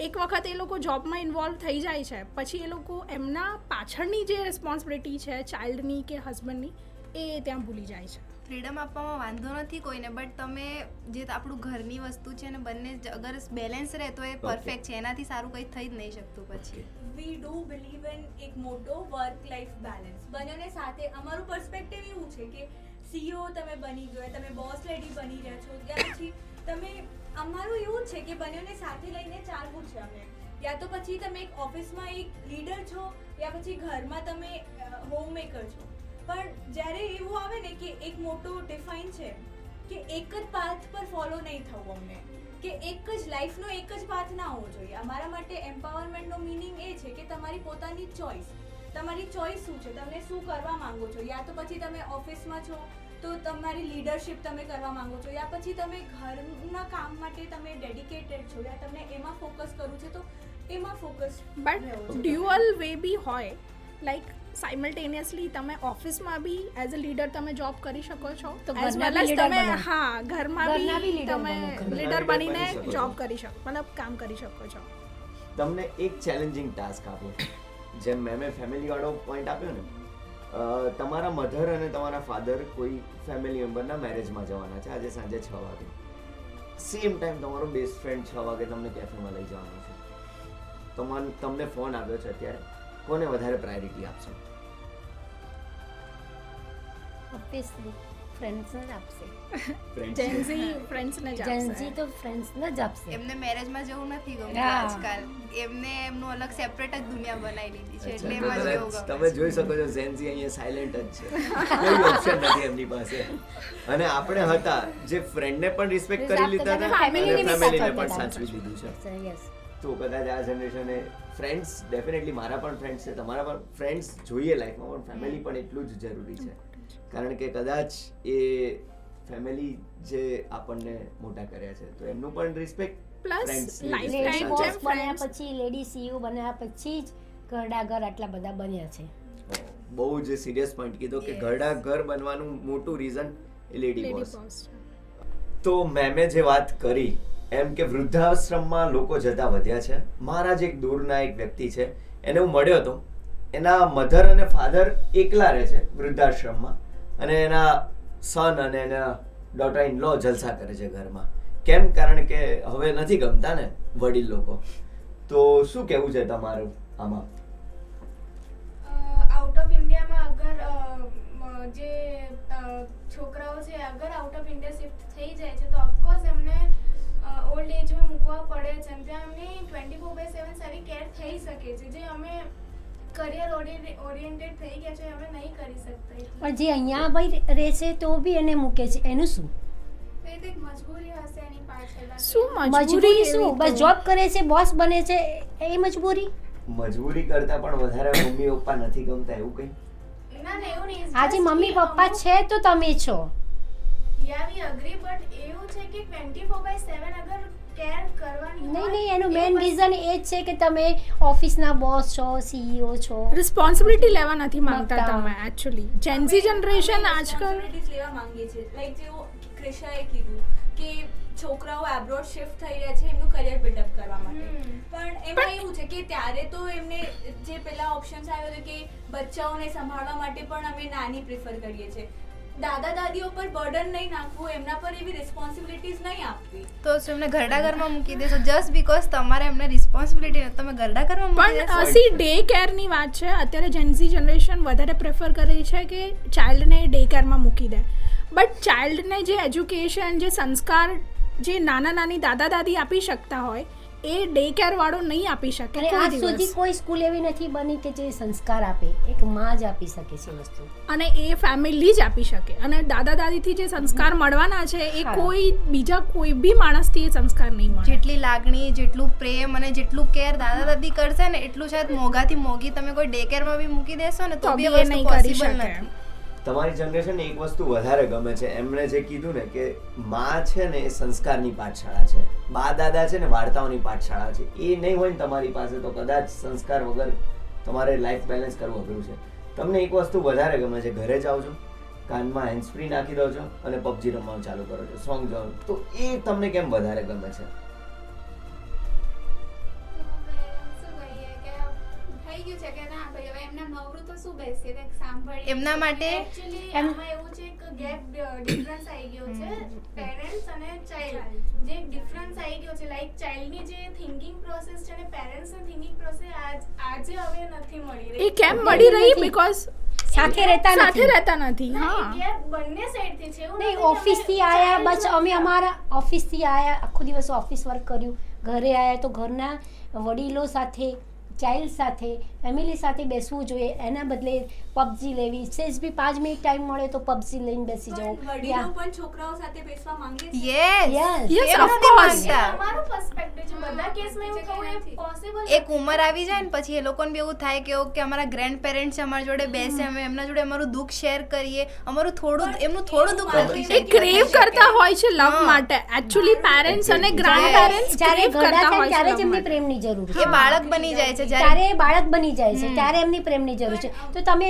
એક વખત એ લોકો જોબમાં ઇન્વોલ્વ થઈ જાય છે, પછી એ લોકો એમના પાછળની જે રિસ્પોન્સિબિલિટી છે ચાઇલ્ડની કે હસબન્ડની એ ત્યાં ભૂલી જાય છે. ફ્રીડમ આપવામાં વાંધો નથી કોઈને, બટ તમે જે આપણું ઘરની વસ્તુ છે ને બંને અગર બેલેન્સ રહે તો એ પરફેક્ટ છે. એનાથી સારું કંઈ થઈ જ નહીં શકતું પછી. વી ડુ બિલીવ ઇન એક મોટો વર્ક લાઈફ બેલેન્સ. બંનેને સાથે અમારું પર્સપેક્ટિવ એવું છે કે CEO તમે બની ગયા, તમે બોસ લેડી બની રહ્યા છો, યા પછી તમે, અમારું એવું છે કે બંનેને સાથે લઈને ચાલવું છે અમે. યા તો પછી તમે એક ઓફિસમાં એક લીડર છો, યા પછી ઘરમાં તમે હોમમેકર છો. પણ જ્યારે એવું આવે ને કે એક મોટો ડિફાઇન છે કે એક જ પાથ પર ફોલો નહીં થવું અમને, કે એક જ લાઈફનો એક જ પાથ ના હોવો જોઈએ. અમારા માટે એમ્પાવરમેન્ટનો મિનિંગ એ છે કે તમારી પોતાની ચોઇસ, તમારી ચોઇસ શું છે, તમે શું કરવા માંગો છો. યા તો પછી તમે ઓફિસમાં છો તો તમારી લીડરશિપ તમે કરવા માંગો છો, યા પછી તમે ઘરના કામ માટે તમે ડેડિકેટેડ છો, યા તમને એમાં ફોકસ કરવું છે તો એમાં ફોકસ. બટ ડ્યુઅલ વે બી હોય, લાઈક સાયમલ્ટેનિયસલી તમે ઓફિસમાં બી એઝ અ લીડર તમે જોબ કરી શકો છો, તો એઝ ઘરના વેલ બી એઝ leader તમે બનો. હા ઘરમાં ઘરના બી બી leader તમે બનો. ઘરના લીડર leader બનીને બની શકો છો. જોબ કરી શકો, મતલબ કામ કરી શકો છો. તમને એક ચેલેન્જિંગ ટાસ્ક આપો, જેમ મેં ફેમિલી વાળો પોઈન્ટ આપ્યો ને, તમારા મધર અને તમારા ફાધર કોઈ ફેમિલી મેમ્બરના મેરેજમાં જવાના છે આજે સાંજે 6 વાગે. સેમ ટાઈમ તમારો બેસ્ટ ફ્રેન્ડ 6 વાગે તમને કેફેમાં લઈ જવાનો છે. તમને ફોન આવ્યો છે અત્યારે, કોને વધારે પ્રાયોરિટી આપશો? ઓબ્વિયસલી ફ્રેન્ડ્સને જ આપશે. Friends. જેન્ઝી ફ્રેન્ડ્સને જ જેન્ઝી આપશે. તો ફ્રેન્ડ્સને જ આપશે. એમને મેરેજમાં જવું નથી ગમતું હા. આજકાલ. એમને એમનું અલગ સેપરેટ જ દુનિયા બનાવી લીધી છે, અચ્છા, એટલે તો એમાં જવું કદાચ ગમે તમે છે. જોઈ શકો છો ઝેન્ઝી અહીંયા સાયલેન્ટ જ છે, કોઈ ઓપ્શન નથી એમની પાસે. અને આપણે હતા જે ફ્રેન્ડને પણ રિસ્પેક્ટ કરી લીધા હતા ફેમિલીને અને બી ફેમિલીને સાચવતા પણ હતા. સાચવી લીધું છે. યસ. તો કદાચ આ જનરેશને ફ્રેન્ડ્સ, ડેફિનેટલી મારા પણ ફ્રેન્ડ્સ છે, તમારા પણ ફ્રેન્ડ્સ જોઈએ લાઈફમાં, પણ ફેમિલી પણ એટલું જ જરૂરી છે. કારણ કે કદાચ એ ફેમિલી જે આપણને મોટા કર્યા છે તો એમનું પણ respect plus life lady time boss જેમ બન્યા ફ્રેન્ડ્સ પછી લેડી સીયુ બન્યા પછી જ ઘરડા ઘર આટલા બધા બન્યા છે. બહુ જ સિરિયસ પોઈન્ટ કીધો કે ઘરડા ઘર બનવાનું મોટું રીઝન એ લેડી લેડી બોસ. બોસ તો મેમે જે વાત કરી એમ કે વૃદ્ધાશ્રમમાં લોકો જતા વધ્યા છે. મારા જ એક દૂરના એક વ્યક્તિ છે, એને હું મળ્યો હતો. એના મધર અને ફાધર એકલા રહે છે વૃદ્ધાશ્રમમાં અને એના સન અને એના ડોટર ઇન લો જલસા કરે છે ઘરમાં. કેમ? કારણ કે હવે નથી ગમતા ને વડીલ લોકો. તો શું કહેવું છે તમારું આમાં? આઉટ ઓફ ઇન્ડિયામાં અગર જે છોકરાઓ છે અગર આઉટ ઓફ ઇન્ડિયા શિફ્ટ થઈ જાય છે તો ઓફકોર્સ એમને ઓલ્ડ એજમાં મૂકવા પડે છે અને ત્યાં એમની 24/7 સારી કેર થઈ શકે છે, જે અમે કરિયર ઓરિએન્ટેડ થઈ ગયા છે અમે નહીં કરી શકતા. પણ જે અહીંયા ભાઈ રહે છે તો બી એને મૂકે છે, એનું શું? એ તો એક મજબૂરી હશે એની પાછળ. શું મજબૂરી શું? એવી બસ તો? જોબ કરે છે, બોસ બને છે, એ મજબૂરી? મજબૂરી કરતા પણ વધારે મમ્મી પપ્પા નથી ગમતા એવું કંઈ? ના ના એવું નહીં. આજે મમ્મી પપ્પા છે તો તમે છો. યા વી અગ્રી, બટ એવું છે કે 24/7 અગર કેર કરવાની નહીં હોય, નહીં, એનું એ મેઇન વસ્તુ- રીઝન એ જ છે કે તમે ઓફિસના બોસ છો, સીઈઓ છો. રિસ્પોન્સિબિલિટી લેવા નથી માંગતા માંગતા. તમે એકચ્યુઅલી. જેન્ઝી જનરેશન આજકાલ responsibilities લેવા માંગીએ છીએ. લાઈક જેવું ક્રિશાએ કીધું કે છોકરાઓ એબ્રોડ શિફ્ટ થઈ રહ્યા છે એમનું કરિયર બિલ્ડઅપ કરવા માટે. પણ એમાં એવું છે કે ત્યારે તો એમને જે પેલા ઓપ્શન્સ આવ્યો હતો કે બચ્ચાઓને સંભાળવા માટે પણ અમે નાની પ્રિફર કરીએ છીએ. દાદા દાદીઓ પર બર્ડન નહીં નાખવું, એમના પર એવી રિસ્પોન્સિબિલિટીઝ નહીં આપવી. તો શું એમને ઘરડા ઘરમાં મૂકી દેશો જસ્ટ બીકોઝ તમારે એમને રિસ્પોન્સિબિલિટી નથી, તમે ઘરડા ઘરમાં મૂકી પણ દેશો? સી ડે કેરની વાત છે. અત્યારે જેન્ઝી જનરેશન વધારે પ્રેફર કરે છે કે ચાઇલ્ડને ડે કેરમાં મૂકી દે. બટ ચાઇલ્ડને જે એજ્યુકેશન, જે સંસ્કાર જે નાના નાની દાદા દાદી આપી શકતા હોય એ ડે કેર વાળો નહીં આપી શકે અને કોઈ આજ સુધી દિવસ. કોઈ સ્કૂલ એવી નથી બની કે જે સંસ્કાર આપે. એક માં જ આપી શકે છે વસ્તુ. અને એ ફેમિલી જ આપી શકે. અને દાદા દાદીથી જે સંસ્કાર મળવાના છે એ હા. કોઈ બીજા કોઈ બી માણસથી એ સંસ્કાર નહીં મળે. જેટલી લાગણી, જેટલું પ્રેમ અને જેટલું કેર દાદા દાદી કરશે ને એટલું શાયદ મોંઘાથી મોંઘી તમે કોઈ ડે કેરમાં બી મૂકી દેશો ને તો બી એ એ વસ્તુ નહીં કરી પોસિબલ શકે. નથી. તમારી જનરેશનને એક વસ્તુ વધારે ગમે છે. એમણે જે કીધું ને કે માં છે ને એ સંસ્કારની પાઠશાળા છે, બા દાદા છે ને વાર્તાઓની પાઠશાળા છે. એ નહીં હોય ને તમારી પાસે તો કદાચ સંસ્કાર વગર તમારે લાઈફ બેલેન્સ કરવું અઘરું છે. તમને એક વસ્તુ વધારે ગમે છે, ઘરે જાઓ છો, કાનમાં હેન્ડ ફ્રી નાખી દો છો અને પબજી રમવાનું ચાલુ કરો છો, સોંગ જાઓ, તો એ તમને કેમ વધારે ગમે છે? શું કહીએ કે થઈ ગયું છે કે ના ભાઈ હવે એમને નવરું તો શું બેસીએ કંઈક સાંભળીએ. એમના માટે Actually આમાં એવું છે કે ગેપ ડિફરન્સ આવી ગયો છે પેરેન્ટ્સ અને ચાઇલ્ડ. જે ડિફરન્સ આવી ગયો છે લાઈક ચાઇલ્ડની જે થિંકિંગ પ્રોસેસ છે અને પેરેન્ટ્સની થિંકિંગ પ્રોસેસ આજે હવે નથી મળી રહી. એ કેમ મળી રહી? નથી. બીકોઝ સાથે રહેતા સાથે નથી. રહેતા નથી. ના, હા, એ gap બંને સાઈડથી છે. એવું નહીં, નથી કે ઓફિસથી અમે આયા child બસ અમે અમારા ઓફિસથી આયા, આખો દિવસ ઓફિસ વર્ક કર્યું, ઘરે આયા તો ઘરના વડીલો સાથે, ચાઇલ્ડ સાથે, ફેમિલી સાથે બેસવું જોઈએ. એના બદલે પબજી લેવી, સેજ બી 5 મિનિટ ટાઈમ મળે તો પબજી લઈને બેસી પણ જવું. વડીલો પણ છોકરાઓ સાથે બેસવા માંગે છે. Yes Yes. Yes, કેમ of નથી course. એ માંગતા? અમારું perspective છે. બધા કેસમાં એવું કહું એ નથી. possible એક ઉંમર આવી જાય ને પછી એ લોકોને બી એવું થાય કે ઓકે અમારા ગ્રેન્ડ પેરેન્ટ્સ અમારા જોડે બેસે, અમે એમના જોડે અમારું દુઃખ શેર કરીએ, અમારું થોડું એમનું થોડું દુઃખ એવું નથી એ શકતું. ક્રેવ કરતા હોય છે લવ હા. માટે. એકચ્યુઅલી પેરેન્ટ્સ અને ગ્રાન્ડ પેરેન્ટ્સ જ્યારે ક્રેવ ઘરડા કરતા થાય હોય ત્યારે છે જ love એમની માટે. પ્રેમની જરૂર છે. એ બાળક બની જાય છે જ્યારે ત્યારે એ બાળક બની જાય છે, ત્યારે એમની પ્રેમની જરૂર છે. તો તમે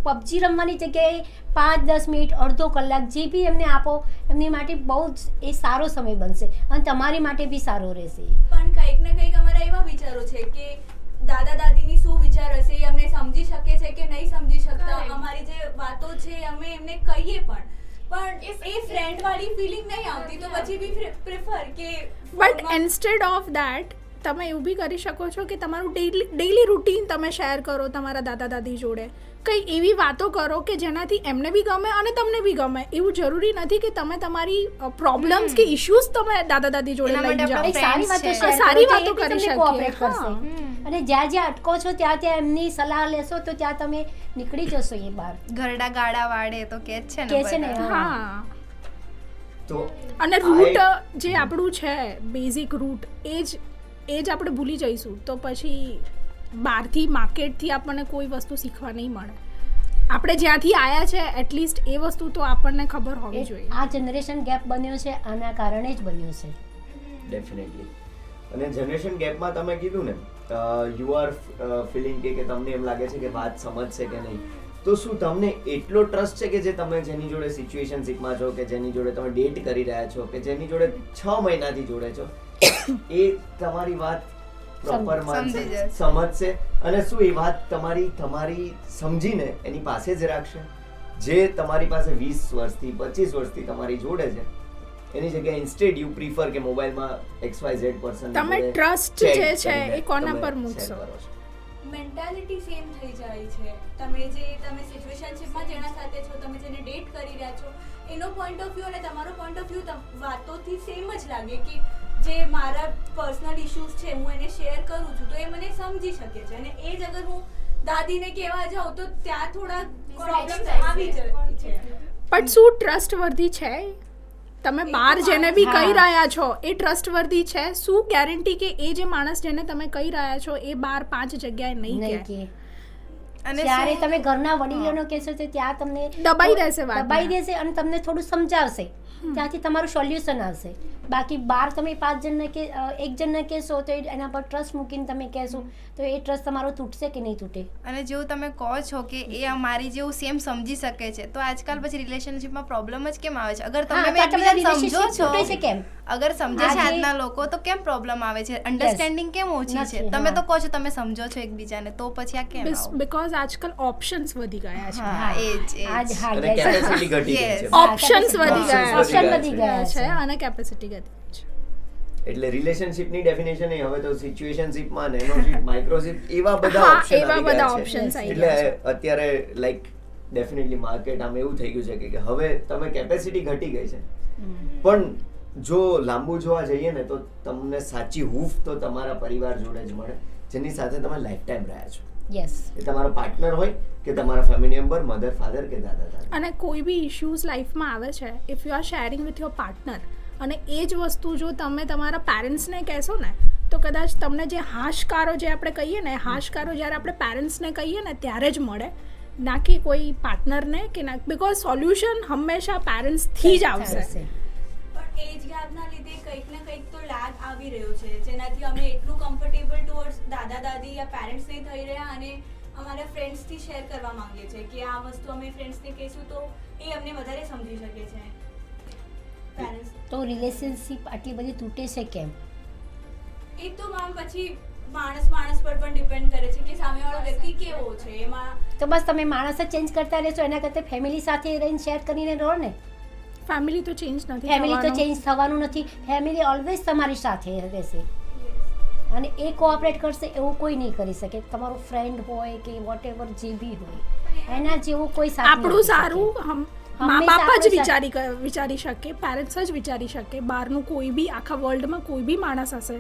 પબજી રમવાની જગ્યાએ 5-10 મિનિટ, અડધો કલાક જે બી એમને આપો, એમની માટે બહુ જ એ સારો સમય બનશે અને તમારી માટે બી સારો રહેશે. પણ કંઈક ને કંઈક અમારા એવા વિચારો છે કે દાદા દાદીની શું વિચાર હશે, એ અમને સમજી શકે છે કે નહીં સમજી શકતા. Correct. અમારી જે વાતો છે અમે એમને કહીએ પણ એ ફ્રેન્ડ વાળી ફિલિંગ નહીં આવતી, તો પછી વી પ્રિફર કે બટ ઇન્સ્ટેડ ઓફ દેટ તમે એવું બી કરી શકો છો કે તમારું ડેઈલી રૂટીન તમે શેર કરો તમારા દાદા દાદી જોડે. કંઈ એવી વાતો કરો કે જેનાથી એમને બી ગમે અને તમને બી ગમે. એવું જરૂરી નથી કે તમે તમારી પ્રોબ્લેમ્સ કે ઇશ્યુઝ તમે દાદા દાદી જોડે એના લઈને માટે જાઓ. એક સારી વાતો friends share છે. સારી કરો છો, વાતો એ બી કરી તમને શકીએ. cooperate હા. કરશે. અને જ્યાં જ્યાં અટકો છો ત્યાં એમની સલાહ લેશો તો ત્યાં તમે નીકળી જશો એ બહાર. ઘરડા ગાડા વાળે તો કે જ છે કે છે ને, બધા. હા. તો અને રૂટ જે આપણું છે બેઝિક રૂટ એ જ આપણે ભૂલી જઈશું તો પછી બહારથી માર્કેટથી આપણને કોઈ વસ્તુ શીખવા નહીં મળે. આપણે જ્યાંથી આયા છે એટલીસ્ટ એ વસ્તુ તો આપણને ખબર હોવી જોઈએ. આ જનરેશન ગેપ બન્યો છે આના કારણે જ બન્યો છે. ડેફિનેટલી. અને જનરેશન ગેપમાં તમે કીધું ને યુ આર ફિલિંગ કે તમને એમ લાગે છે કે વાત સમજશે કે નહીં, તો શું તમને એટલો ટ્રસ્ટ છે કે જે તમે જેની જોડે સિચ્યુએશનશીપમાં છો, કે જેની જોડે તમે ડેટ કરી રહ્યા છો, કે જેની જોડે 6 મહિનાથી જોડે છો, એ તમારી વાત પ્રોપર માનશે, સમજશે, અને શું એ વાત તમારી સમજીને એની પાસે જ રાખશે? જે તમારી પાસે 20 વર્ષથી 25 વર્ષથી તમારી જોડે છે એની જગ્યાએ ઇન્સ્ટેડ યુ પ્રીફર કે મોબાઈલમાં XYZ પર્સન તમે ટ્રસ્ટ જે છે એ કોના પર મૂકશો? મેન્ટાલિટી સેમ થઈ જાય છે. તમે સિચ્યુએશનશીપમાં જેના સાથે છો, તમે જેને ડેટ કરી રહ્યા છો, એનો પોઈન્ટ ઓફ વ્યૂ અને તમારો પોઈન્ટ ઓફ વ્યૂ વાતોથી સેમ જ લાગે કે જે મારા પર્સનલ ઇશ્યુઝ છે હું એને શેર કરું છું તો એ મને સમજી શકે છે. અને એ જ અગર હું દાદીને કહેવા જાઉં તો ત્યાં થોડા પ્રોબ્લેમ્સ આવી જાય છે. પણ શું ટ્રસ્ટવર્ધી છે? તમે બહાર જેને બી કહી રહ્યા છો એ ટ્રસ્ટવર્ધી છે? શું ગેરંટી કે એ જે માણસ જેને તમે કહી રહ્યા છો એ બહાર 5 જગ્યાએ નહીં કહે? અને જ્યારે તમે ઘરના વડીલોનો કહેશો તો ત્યાં તમને દબાઈ દેશે અને તમને થોડું સમજાવશે, ત્યાંથી તમારું સોલ્યુશન આવશે. બાકી બહાર તમે 5 જણને કે એક જણને કહેશો તો એના પર ટ્રસ્ટ મૂકીને તમે કહેશો તો એ ટ્રસ્ટ તમારો તૂટશે કે નહીં તૂટે? અને જેવું તમે કહો છો કે એ અમારી જેવું સેમ સમજી શકે છે, તો આજકાલ પછી રિલેશનશિપમાં પ્રોબ્લેમ જ કેમ આવે છે? અગર તમે સમજો છો, કેમ અગર સમજે છે આજના લોકો તો કેમ પ્રોબ્લેમ આવે છે? અન્ડરસ્ટેન્ડિંગ કેમ ઓછી છે? તમે તો કહો છો તમે સમજો છો એકબીજાને, તો પછી આ કેમ? બીકોઝ આજકાલ ઓપ્શન્સ વધી ગયા છે. હા, એ જ અને કેપેસિટી ઘટી ગઈ છે. ઓપ્શન્સ વધી ગયા છે અને કેપેસિટી ઘટી ગઈ છે. એટલે રિલેશનશિપની ડેફિનેશન એ હવે તો સિચ્યુએશનશિપમાં, નેનોશિપ, માઇક્રોશિપ એવા બધા ઓપ્શન આવી ગયા છે. એટલે અત્યારે લાઈક ડેફિનેટલી માર્કેટ આમ એવું થઈ ગયું છે કે હવે તમે કેપેસિટી ઘટી ગઈ છે, પણ જો લાંબુ જોવા જઈએ ને તો તમને સાચી હૂફ તો તમારા પરિવાર જોડે જ મળે, જેની સાથે તમે લાઈફ ટાઈમ રહ્યા છો. એ તમારો પાર્ટનર હોય કે તમારા ફેમિલી મેમ્બર, મધર, ફાધર કે દાદા દાદી. અને કોઈ બી ઇશ્યુઝ લાઈફમાં આવે છે, if you are sharing with your partner, અને એ જ વસ્તુ જો તમે તમારા પેરેન્ટ્સને કહેશો ને તો કદાચ તમને જે હાશકારો જે આપણે કહીએ ને, હાશકારો જ્યારે આપણે પેરેન્ટ્સને કહીએ ને ત્યારે જ મળે, ના કે કોઈ પાર્ટનરને કે ના, બીકોઝ સોલ્યુશન હંમેશા પેરેન્ટ્સથી જ આવશે. પણ એજ ગેપના લીધે કંઈક ને કંઈક તો લેગ આવી રહ્યો છે, જેનાથી અમે એટલું કમ્ફર્ટેબલ ટુવર્ડ્સ દાદા દાદી યા પેરેન્ટ્સ નહીં થઈ રહ્યા અને અમારા ફ્રેન્ડ્સથી શેર કરવા માંગીએ છીએ કે આ વસ્તુ અમે ફ્રેન્ડ્સને કહીશું તો એ અમને વધારે સમજી શકે છે. પેરેન્ટ્સ તો રિલેશનશિપ આટલી બધી તૂટે છે કેમ? એ તો મેમ પછી માણસ પર પણ ડિપેન્ડ કરે છે કે સામેવાળો વ્યક્તિ કેવો છે. એમાં તો બસ તમે માણસ જ ચેન્જ કરતા રહેશો, એના કરતાં ફેમિલી સાથે રહીને શેર કરીને રહો ને. ફેમિલી તો ચેન્જ નથી, ફેમિલી તો ચેન્જ થવાનું નથી. ફેમિલી ઓલવેઝ તમારી સાથે રહેશે અને એ કોઓપરેટ કરશે એવું કોઈ નહીં કરી શકે. તમારો ફ્રેન્ડ હોય કે વોટેવર જે બી હોય એના જેવું કોઈ સાથ આપણું સારું મા બાપ જ વિચારી શકે, પેરેન્ટ્સ જ વિચારી શકે. બહારનું કોઈ બી આખા વર્લ્ડમાં કોઈ બી માણસ હશે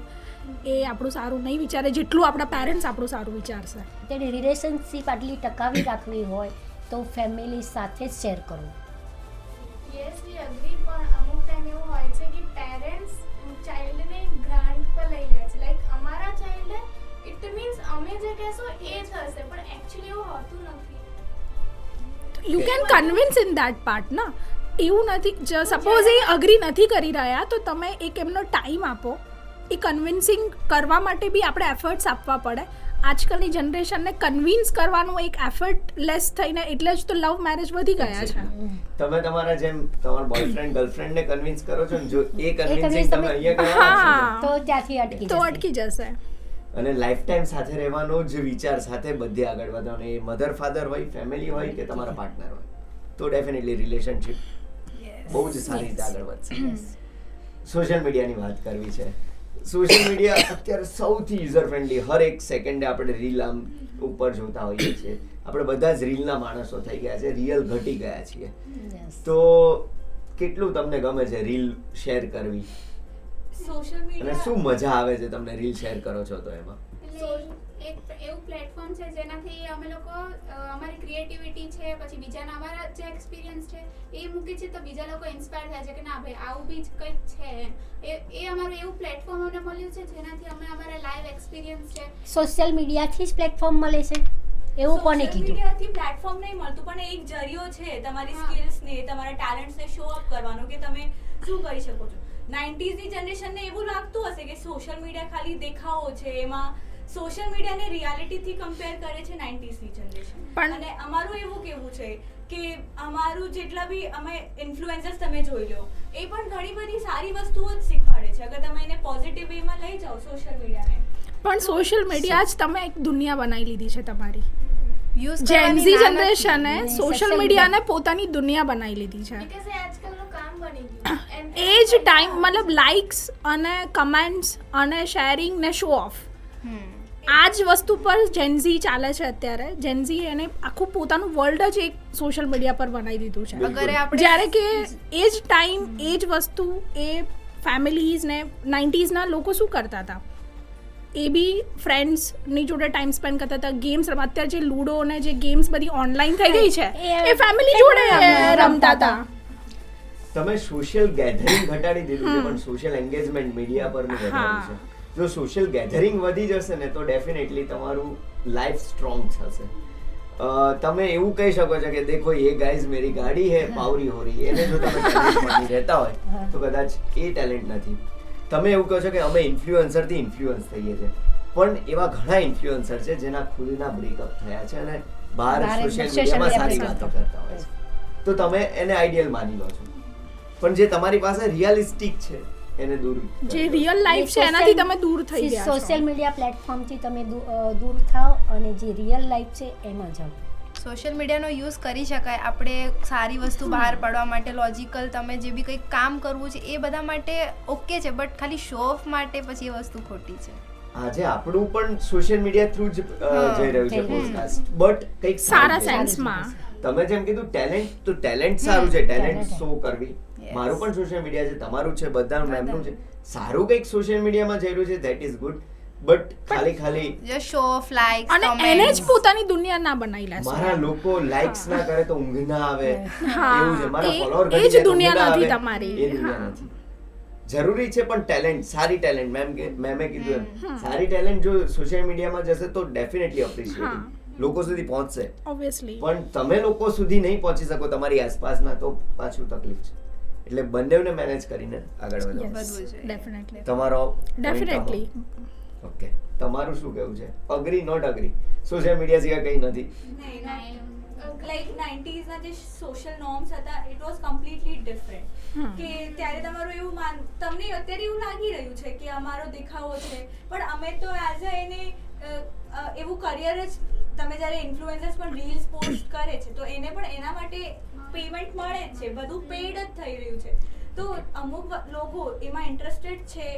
એ આપણું સારું નહીં વિચારે જેટલું આપણા પેરેન્ટ્સ આપણું સારું વિચારશે. એટલે રિલેશનશિપ આટલી ટકાવી રાખવી હોય તો ફેમિલી સાથે જ શેર કરવું. યસ વી અગ્રી, પણ અમુક ટાઈમ એવું હોય છે કે પેરેન્ટ્સ ચાઇલ્ડને ગ્રાન્ટ પર લઈ લે છે. લાઈક અમારા ચાઇલ્ડે ઇટ મીન્સ અમે જે કહેશો એ જ હશે, પણ એકચ્યુઅલી એવું હોતું નથી. You can convince in that part ના. એવું નથી, સપોઝ એ અગ્રી નથી કરી રહ્યા તો તમે એક એમનો ટાઈમ આપો. એ કન્વિન્સિંગ કરવા માટે બી આપણે એફર્ટ્સ આપવા પડે. આજકાલની જનરેશનને કન્વિન્સ કરવાનું એક એફર્ટ લેસ થઈને એટલે જ તો લવ મેરેજ વધી ગયા છે. તમે તમારા જેમ તમારા બોયફ્રેન્ડ ગર્લફ્રેન્ડને કન્વિન્સ કરો છો ને, જો એ કન્વિન્સિંગ તમે અહીંયા કરવાના તો ત્યાંથી અટકી જશે. અને લાઈફ ટાઈમ સાથે રહેવાનો જ વિચાર સાથે બધે આગળ વધવાનો, એ મધર ફાધર હોય, ફેમિલી હોય કે તમારા પાર્ટનર હોય, તો ડેફિનેટલી રિલેશનશિપ બહુ જ સારી રીતે આગળ વધશે. સોશિયલ મીડિયાની વાત કરવી છે. સોશિયલ મીડિયા અત્યારે સૌથી યુઝર ફ્રેન્ડલી, હર એક સેકન્ડે આપણે રીલ આમ ઉપર જોતા હોઈએ છીએ. આપણે બધા જ રીલના માણસો થઈ ગયા છે, રિયલ ઘટી ગયા છીએ. તો કેટલું તમને ગમે છે રીલ શેર કરવી, સોશિયલ અને મીડિયા શું મજા આવે છે તમને રીલ શેર કરો છો તો એમાં? એક એવું પ્લેટફોર્મ છે જેનાથી અમે લોકો અમારી ક્રિએટિવિટી છે, પછી બીજાના અમારા જે એક્સપિરિયન્સ છે એ મૂકી છે તો બીજા લોકો ઇન્સ્પાયર થાય છે કે ના ભાઈ આવું બી કંઈક છે. એ અમારું એવું પ્લેટફોર્મ અમને મળ્યું છે જેનાથી અમે અમારા લાઈવ એક્સપિરિયન્સ છે. સોશિયલ મીડિયાથી જ પ્લેટફોર્મ મળે છે. એવું કોને કીધું? મીડિયાથી પ્લેટફોર્મ નહીં મળતું, પણ એક જરિયો છે તમારી સ્કિલ્સને, તમારા ટેલેન્ટ્સને શો અપ કરવાનો કે તમે શું કરી શકો છો. 90s ની જનરેશનને એવું લાગતું હશે કે સોશિયલ મીડિયા ખાલી દેખાવો છે, એમાં સોશિયલ મીડિયાને રિયાલિટીથી કમ્પેર કરે છે 90s ની જનરેશન. અને અમારું એવું કેવું છે કે અમારું જેટલા બી અમે ઇન્ફ્લુએન્સર્સ તમે જોઈ લો, એ પણ ઘણી બધી સારી વસ્તુઓ જ શીખવાડે છે અગર તમે એને પોઝિટિવ વેમાં લઈ જાઓ સોશિયલ મીડિયાને. પણ સોશિયલ મીડિયા જ તમે એક દુનિયા બનાવી લીધી છે તમારી. યુઝ જેનઝી જનરેશને સોશિયલ મીડિયાને પોતાની દુનિયા બનાવી લીધી છે. બીકોઝ એ આજકાલનું કામ બની ગયું. એ જ ટાઈમ મતલબ લાઇક્સ અને કમેન્ટ્સ અને શેરિંગ ને શો ઓફ, આ જ વસ્તુ પર જેનઝી ચાલે છે અત્યારે. જેનઝી એને આખું પોતાનું વર્લ્ડ જ એક સોશિયલ મીડિયા પર બનાવી દીધું છે. અગર આપણે જ્યારે કે એ જ ટાઈમ એ જ વસ્તુ એ ફેમિલીઝ ને 90sના લોકો શું કરતા હતા, એ બી ફ્રેન્ડ્સની જોડે ટાઈમ સ્પેન્ડ કરતા હતા, ગેમ્સ રમતા. અત્યારે જે લૂડો અને જે ગેમ્સ બધી ઓનલાઈન થઈ ગઈ છે એ ફેમિલી જોડે રમતા હતા. તમે સોશિયલ ગેધરિંગ ઘટાડી દીધું છે, પણ સોશિયલ એન્ગેજમેન્ટ મીડિયા પર વધાર્યું છે. જો સોશિયલ ગેધરિંગ વધી જશે ને તો ડેફિનેટલી તમારું લાઈફ સ્ટ્રોંગ થશે. તમે એવું કહી શકો છો કે દેખો ये गाइस मेरी गाड़ी है पावरी हो रही है, એને જો તમે ટેલેન્ટ માની રહેતા હોય તો કદાચ એ ટેલેન્ટ નથી. તમે એવું કહો છો કે અમે ઇન્ફ્લુએન્સરથી ઇન્ફ્લુઅન્સ થઈએ છીએ, પણ એવા ઘણા ઇન્ફ્લુએન્સર છે જેના ખુદના બ્રેકઅપ થયા છે અને બહાર સોશિયલ મીડિયામાં સારી વાતો કરતા હોય છે, તો તમે એને આઈડિયલ માની લો છો. પણ જે તમારી પાસે રિયલિસ્ટિક છે એને દૂર, જે રિયલ લાઈફ છે એનાથી તમે દૂર થઈ ગયા છો. સોશિયલ મીડિયા પ્લેટફોર્મથી તમે દૂર થાઓ અને જે રિયલ લાઈફ છે એમાં જાઓ. સોશિયલ મીડિયાનો યુઝ કરી શકાય આપણે સારી વસ્તુ બહાર પાડવા માટે, લોજિકલ તમે જે બી કંઈક કામ કરવું છે એ બધા માટે ઓકે છે, બટ ખાલી શો ઓફ માટે પછી એ વસ્તુ ખોટી છે. આજે આપણું પણ સોશિયલ મીડિયા થ્રુ જ જઈ રહ્યું છે પોડકાસ્ટ, બટ કંઈક સારા સેન્સમાં. તમે જેમ કીધું ટેલેન્ટ, તો ટેલેન્ટ સારું છે, ટેલેન્ટ શો કરવી. મારું પણ સોશિયલ મીડિયા છે, તમારું છે, બધાનું મેમનું છે. સારું કંઈક સોશિયલ મીડિયામાં જઈ રહ્યું છે, ધેટ ઇઝ ગુડ, બટ ખાલી જસ્ટ શો ઓફ લાઇક્સ અને એને જ પોતાની દુનિયા ના બનાવી લેશે. મારા લોકો લાઇક્સ ના કરે તો ઊંઘ ના આવે હા, એવું છે. મારા ફોલોઅર એ જ દુનિયા નથી તમારી. એ દુનિયા નથી. જરૂરી છે પણ ટેલેન્ટ, સારી ટેલેન્ટ, મેમે કીધું એમ સારી ટેલેન્ટ જો સોશિયલ મીડિયામાં જશે તો ડેફિનેટલી એપ્રિશિએટ લોકો સુધી પહોંચશે. ઓબ્વિયસલી. પણ તમે લોકો સુધી નહીં પહોંચી શકો તમારી આસપાસના, તો પાછું તકલીફ છે. એટલે બંનેને મેનેજ કરીને આગળ વધો. ડેફિનેટલી. તમારો ડેફિનેટલી. ઓકે, તમારું શું કહેવું છે? Agree not agree? Social media સિવાય કંઈ નથી? લાઈક 90s ના જે સોશિયલ નોર્મ્સ હતા ઇટ વોઝ કમ્પ્લીટલી ડિફરન્ટ. કે ત્યારે તમારું એવું તમને અત્યારે એવું લાગી રહ્યું છે કે અમારો દેખાવો છે, પણ અમે તો એઝ અ એને એવું કરિયર જ, તમે જ્યારે ઇન્ફ્લુએન્સર્સ પણ રીલ્સ પોસ્ટ કરે છે તો એને પણ એના માટે પેમેન્ટ મળે જ છે, બધું પેડ જ થઈ રહ્યું છે. તો અમુક લોકો એમાં ઇન્ટરેસ્ટેડ છે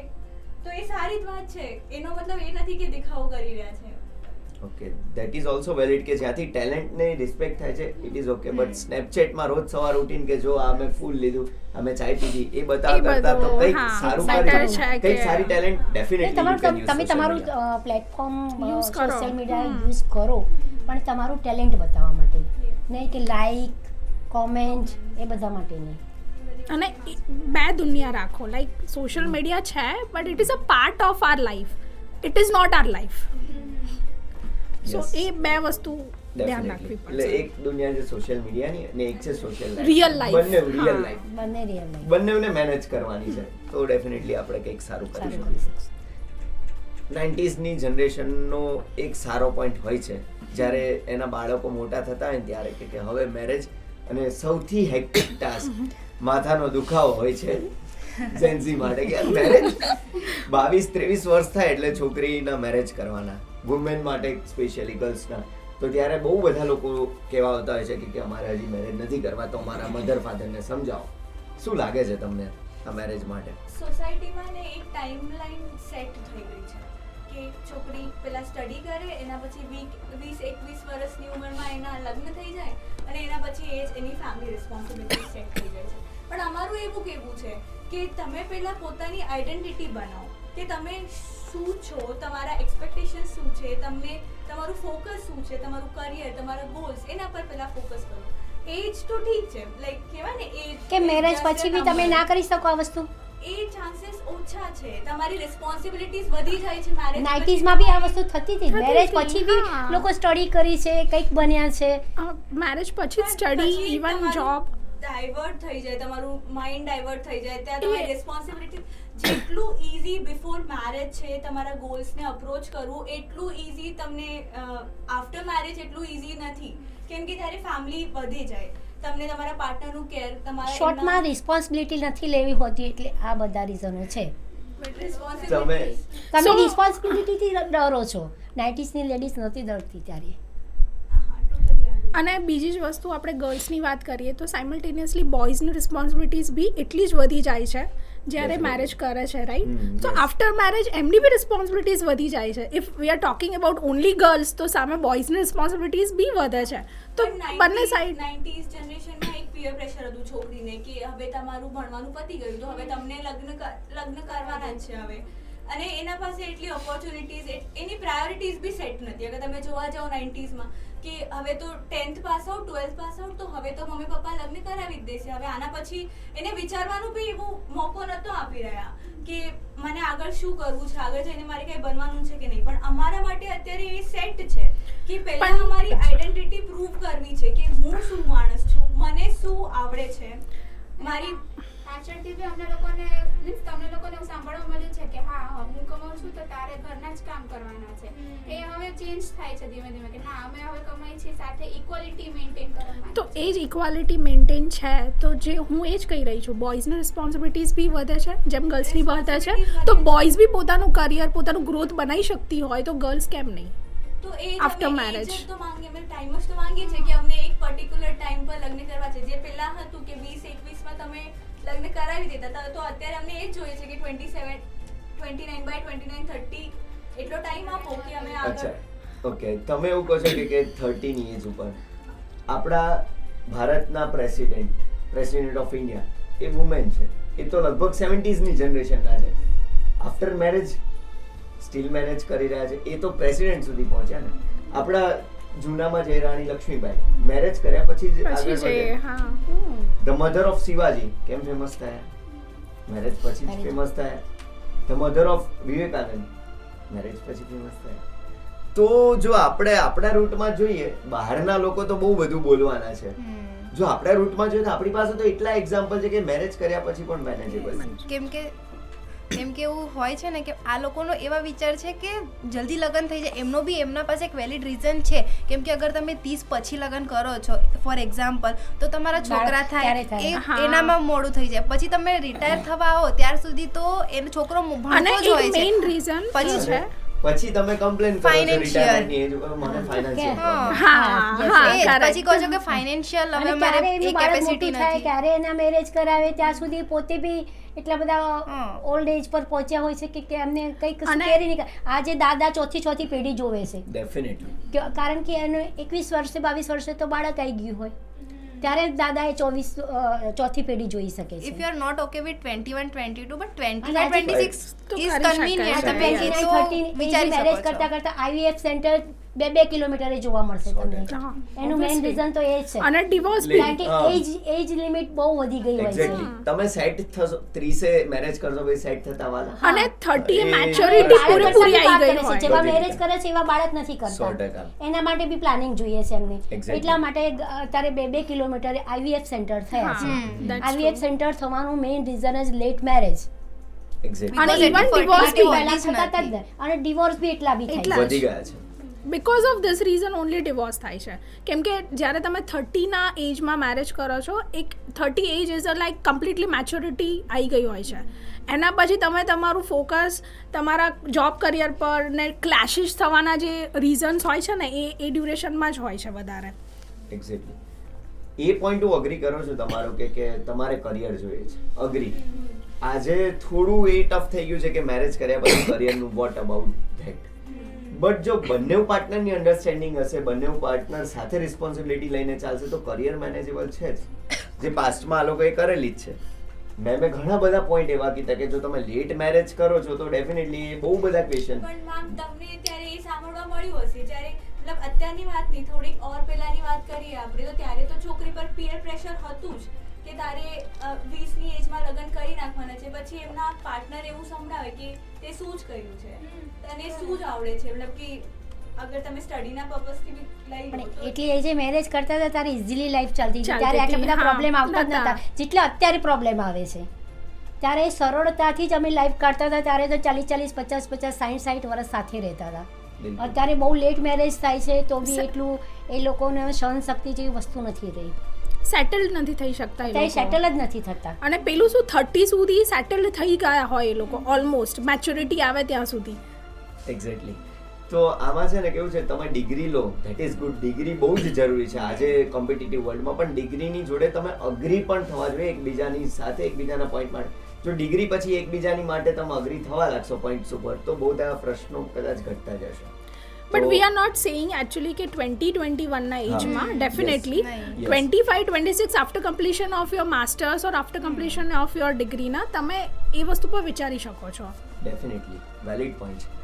તો એ સારી જ વાત છે, એનો મતલબ એ નથી કે દેખાવો કરી રહ્યા છે. Okay, that is also valid કે જ્યાંથી ટેલેન્ટને રિસ્પેક્ટ થાય છે ઇટ ઇઝ ઓકે, બટ સ્નેપચેટમાં રોજ સવાર ઉઠીને કે જો આ મેં ફૂલ લીધું, અમે ચાય પીધી, એ બતાવતા કરતા તો કંઈક સારું કરી, કંઈક સારી ટેલેન્ટ ડેફિનેટલી તમે તમારું પ્લેટફોર્મ સોશિયલ મીડિયા યુઝ કરો પણ તમારું ટેલેન્ટ બતાવવા માટે, નહીં કે લાઈક કોમેન્ટ એ બધા માટે નહીં. અને બે દુનિયા રાખો, લાઈક સોશિયલ મીડિયા છે but it is a part of our life, it is not our life. So એ બે વસ્તુ ધ્યાન રાખવી એટલે પડશે. એક દુનિયા છે સોશિયલ મીડિયાની અને એક છે સોશિયલ Real life. બંને રિયલ લાઈફ, બંને રિયલ લાઈફ બંનેને મેનેજ કરવાની છે તો ડેફિનેટલી આપણે કંઈક સારું કરી શકીશું. 90sની જનરેશનનો એક સારો પોઈન્ટ હોય છે જ્યારે એના બાળકો મોટા થતા હોય ને ત્યારે કે હવે મેરેજ, અને સૌથી હેક્ટિક ટાસ્ક માથાનો દુખાવો હોય છે જેન્ઝી માટે કે મેરેજ 22-23 વર્ષ થાય એટલે છોકરીના મેરેજ કરવાના, વુમેન માટે સ્પેશિયલી ગર્લ્સના. તો ત્યારે બહુ બધા લોકો કહેવા આવતા હોય છે કે અમારે હજી મેરેજ નથી કરવા, તો અમારા મધર ફાધરને સમજાવો. શું લાગે છે તમને આ મેરેજ માટે? સોસાયટીમાં ને એક ટાઈમલાઈન સેટ થઈ ગઈ છે કે છોકરી પેલા સ્ટડી કરે, એના પછી 20-21 વર્ષની ઉંમરમાં એના લગ્ન થઈ જાય અને એના પછી એ જ એની ફેમિલી રિસ્પોન્સિબિલિટી સેટ થઈ જાય છે. પણ અમારું એવું કહેવું છે કે તમે પહેલા પોતાની આઈડેન્ટિટી બનાવો કે તમે શું છો, તમારા એક્સપેક્ટેશન શું છે, તમને તમારું ફોકસ શું છે, તમારું કરિયર, તમારા ગોલ્સ, એના પર પહેલા ફોકસ કરો. એજ તો ઠીક છે, લાઈક કહેવાય ને એ કે મેરેજ પછી બી તમે ના કરી શકો આ વસ્તુ, એ ચાન્સીસ ઓછા છે, તમારી રિસ્પોન્સિબિલિટીઝ વધી જાય છે મેરેજ 90s માં બી આ વસ્તુ થતી હતી. થતી મેરેજ હતી, પછી બી હા. લોકો સ્ટડી કરી છે, કંઈક બન્યા છે. મેરેજ પછી સ્ટડી ઇવન જોબ ડાયવર્ટ થઈ જાય, તમારું માઇન્ડ ડાયવર્ટ થઈ જાય, ત્યાં તમારી રિસ્પોન્સિબિલિટી જેટલું ઈઝી બિફોર મેરેજ છે તમારા ગોલ્સને અપ્રોચ કરવું, એટલું ઈઝી તમને આફ્ટર મેરેજ એટલું ઈઝી નથી, કેમ કે જ્યારે ફેમિલી વધી જાય, તમને તમારા પાર્ટનરનું કેર, તમારા શોર્ટમાં રિસ્પોન્સિબિલિટી નથી લેવી હોતી, એટલે આ બધા રીઝનો છે. રિસ્પોન્સિબિલિટી તમે So- રિસ્પોન્સિબિલિટીથી ડરો છો. 90s ની લેડીઝ નહોતી ડરતી ત્યારે. અને બીજી જ વસ્તુ આપણે ગર્લ્સની વાત કરીએ તો સાયમલ્ટેનિયસલી બોયઝની રિસ્પોન્સિબિલિટીઝ બી એટલી જ વધી જાય છે જ્યારે મેરેજ કરે છે, રાઈટ? તો આફ્ટર મેરેજ એમની બી રિસ્પોન્સિબિલિટીઝ વધી જાય છે. If we are talking about only girls તો સામે બોયઝની રિસ્પોન્સિબિલિટીઝ બી વધે છે. તો બંને સાઈડ 90s જનરેશનમાં એક પીયર પ્રેશર હતું છોકરીને કે હવે તમારું ભણવાનું પતી ગયું તો હવે તમને લગ્ન કરવાના જ છે હવે, અને એના પાસે એટલી ઓપોર્ચ્યુનિટીઝ, એની પ્રાયોરિટીઝ બી સેટ નથી. અગર તમે જોવા જાઓ 90sમાં કે હવે તો 10th pass out, 12th pass out, તો હવે તો મમ્મી પપ્પા લગ્ન કરાવી જ દેશે. હવે આના પછી એને વિચારવાનું બી એવો મોકો નહોતો આપી રહ્યા કે મને આગળ શું કરવું છે, આગળ જઈને મારે કંઈ બનવાનું છે કે નહીં. પણ અમારા માટે અત્યારે એ સેટ છે કે પહેલાં અમારી આઈડેન્ટિટી પ્રૂવ કરવી છે કે હું શું માણસ છું, મને શું આવડે છે. મારી પાછળથી બી અમને લોકોને મીન્સ તમને લોકોને એવું સાંભળવા મળ્યું છે કે હા હું કમાઉં છું તો તારે ઘરના જ કામ કરવાના છે. એ હવે ચેન્જ થાય છે ધીમે ધીમે કે ના અમે હવે કમાઈ છીએ, સાથે ઇક્વાલિટી મેન્ટેન કરવા માંગીએ તો એ જ ઇક્વાલિટી મેન્ટેન છે. તો જે હું એ જ કહી રહી છું, બોયઝની રિસ્પોન્સિબિલિટીઝ બી વધે છે જેમ ગર્લ્સની વધે છે. તો બોયઝ બી પોતાનું કરિયર, પોતાનું ગ્રોથ બનાવી શકતી હોય તો ગર્લ્સ કેમ નહીં? તો એ After marriage. તો માંગીએ, અમે ટાઈમ જ તો માંગીએ છીએ કે અમને એક પર્ટિક્યુલર ટાઈમ પર લગ્ન કરવા છે. જે પહેલા હતું કે 20-21માં તમે લગ્ન કરાવી દેતા હતા, તો અત્યારે અમને એ જ જોઈએ છે કે 27, 29 by 29, 30 એટલો ટાઈમ આપો કે અમે આગળ. અચ્છા, ઓકે, તમે એવું કહો છો કે 30 ની એજ ઉપર આપણા ભારતના પ્રેસિડેન્ટ ઓફ ઇન્ડિયા એ વુમેન છે. એ તો લગભગ 70s ની જનરેશનના છે. આફ્ટર મેરેજ સ્ટીલ મેરેજ કરી રહ્યા છે. એ તો પ્રેસિડેન્ટ સુધી પહોંચ્યા ને. આપણા જૂનામાં જે રાણી લક્ષ્મીબાઈ મેરેજ કર્યા પછી જ આગળ પછી જે વધ્યા. હા ધ મધર ઓફ શિવાજી કેમ ફેમસ થયા? મેરેજ પછી જ ફેમસ થયા. The mother of Vivekananda marriage પછી ફેમસ થયા. તો જો આપણે આપણા રૂટમાં જોઈએ, બહારના લોકો તો બહુ બધું બોલવાના છે. જો આપણા રૂટમાં જોઈએ તો આપણી પાસે તો એટલા એક્ઝામ્પલ છે કે મેરેજ કર્યા પછી પણ મેનેજેબલ છે. કેમ કે એવું હોય છે ને કે આ લોકોનો એવા વિચાર છે કે જલ્દી લગ્ન થઈ જાય. એમનો બી એમના પાસે એક વેલિડ રીઝન છે, કેમ કે અગર તમે 30 પછી લગ્ન કરો છો ફોર એક્ઝામ્પલ, તો તમારા છોકરા થાય ત્યારે એ હા. એનામાં મોડું થઈ જાય. પછી તમે રિટાયર થવા આવો ત્યાર સુધી તો એનો છોકરો અને ભણતો જ હોય એક છે. મેઇન રીઝન પછી છે પછી તમે કમ્પ્લેન કરો છો Financial. રિટાયરમેન્ટની એજ ઉપર મને ફાઇનાન્શિયલ હા. હા એ જ. correct. પછી કહો છો કે ફાઇનાન્શિયલ હવે અને મારે ક્યારે એ એનું બાળક કેપેસિટી મોટું થાય, નથી. ક્યારે એના મેરેજ કરાવે, ત્યાં સુધી પોતે બી એટલા બધા હા. ઓલ્ડ એજ પર પહોંચ્યા હોય છે કે એમને કંઈક અને- કેરી નહીં કરે. આજે દાદા ચોથી પેઢી જોવે છે ડેફિનેટલી. કારણ કે એને 21 વર્ષે 22 વર્ષે તો બાળક આવી ગયું હોય, ત્યારે દાદાએ ચોથી પેઢી જોઈ શકે છે. If you are not okay with 21, 22, but 25, અને આજે 26 તો is કરી convenient. શકાય. તમે Yes. એ તો 29, 30 વિચારી મેરેજ શકો કરતા છો. કરતા IVF સેન્ટર 2 કિલોમીટરે જોવા મળશે તમને. હા, એનું મેઇન obviously. રીઝન તો એ જ છે. અને ડિવોર્સ બી કારણ કે એજ લિમિટ બહુ વધી ગઈ હોય છે. એક્ઝેક્ટલી. તમે સેટ થશો 30 મેરેજ કરશો પછી સેટ થતા વાલા. અને 30 એ એ મેચ્યોરિટી બાળક પૂરેપૂરી કરવાની વાત આવી કરે ગઈ છે. હોય. જેવા બધી મેરેજ રીતે. કરે છે એવા બાળક નથી 100%. કરતા. એના માટે બી પ્લાનિંગ જોઈએ છે એમને. Exactly. એટલા માટે અત્યારે 2 કિલોમીટરે IVF સેન્ટર થયા છે. That's IVF true. સેન્ટર થવાનું મેઇન રીઝન જ લેટ મેરેજ. એક્ઝેક્ટલી. અને Because even એટલી divorce fertility બી પહેલા હોતી જ થતા હતા જ નથી. ને. અને ડિવોર્સ બી એટલા બી એટલા થાય વધી ગયા છે. Because of this reason only divorce થાય છે. કેમ કે જ્યારે તમે 30ના એજમાં મેરેજ કરો છો, એક 30 age is a like completely maturity આવી ગઈ હોય છે. એના પછી તમે તમારું ફોકસ તમારા જોબ કરિયર પર ને ક્લેશિસ થવાના જે રીઝન્સ હોય છે ને એ ડ્યુરેશનમાં જ હોય છે વધારે. એક્ઝેક્ટલી. એ પોઈન્ટ હું અગ્રી કરું છું તમારો કે તમારે કરિયર જોઈએ છે. અગ્રી. આજે થોડું એ ટફ થઈ ગયું છે કે મેરેજ કર્યા પછી કરિયરનું વોટ અબાઉટ ધેટ. બટ જો બંને પાર્ટનરની અન્ડરસ્ટેન્ડિંગ હશે, બંને પાર્ટનર સાથે રિસ્પોન્સિબિલિટી લઈને ચાલશે તો કરિયર મેનેજેબલ છે જ. જે પાસ્ટમાં આ લોકોએ કરેલી જ છે. મેં ઘણા બધા પોઈન્ટ એવા કીધા કે જો તમે લેટ મેરેજ કરો છો તો ડેફિનેટલી એ બહુ બધા ક્વેશ્ચન. પણ મેમ તમને ત્યારે એ સાંભળવા મળ્યું હશે જ્યારે મતલબ અત્યારની વાત નહીં, થોડીક ઓર પહેલાની વાત કરીએ આપણે તો ત્યારે તો છોકરી પર પીયર પ્રેશર હતું જ કે તારે 20ની એજમાં લગ્ન કરી નાખવાના છે, પછી એમના પાર્ટનર એવું સંભળાવે કે તે શું જ કર્યું છે, તને શું જ આવડે છે, મતલબ કે અગર તમે સ્ટડીના પર્પઝથી બી લઈ લો પણ તો એટલી એજે મેરેજ કરતા હતા ત્યારે ઇઝીલી લાઈફ ચાલતી હતી, ચાલતી ત્યારે આટલા હતી, બધા હા, પ્રોબ્લેમ આવતા જ નહોતા. નહોતા જેટલા અત્યારે પ્રોબ્લેમ આવે છે. ત્યારે સરળતાથી જ અમે લાઈફ કાઢતા હતા, ત્યારે તો 40 50 60 વર્ષ સાથે રહેતા હતા. બિલકુલ. અત્યારે બહુ લેટ મેરેજ થાય છે તો બી એટલું એ લોકોને સહન શક્તિ જેવી વસ્તુ નથી રહી, સેટલ નથી થઈ શકતા એ અત્યારે લોકો. સેટલ જ નથી થતા. અને પેલું શું 30 સુધી સેટલ થઈ ગયા હોય એ લોકો ઓલમોસ્ટ મેચ્યોરિટી આવે ત્યાં સુધી. એક્ઝેક્ટલી. તો આમાં છે ને કેવું છે, તમે ડિગ્રી લો ધેટ ઇઝ ગુડ, ડિગ્રી બહુ જ જરૂરી છે આજે કોમ્પિટિટિવ વર્લ્ડમાં, પણ ડિગ્રીની જોડે તમે અગ્રી પણ થવા જોઈએ એકબીજાની સાથે, એકબીજાના પોઈન્ટ માટે. જો ડિગ્રી પછી એકબીજાની માટે તમે અગ્રી થવા લાગશો પોઈન્ટ્સ ઉપર તો બહુ બધા પ્રશ્નો કદાચ ઘટતા જશે. But we are not saying actually કે 20-21 ના એજમાં ડેફિનેટલી નહીં. 25-26 after completion of your masters or after completion of your ડિગ્રીના તમે એ વસ્તુ પર વિચારી શકો છો. ડેફિનેટલી વેલિડ પોઈન્ટ છે.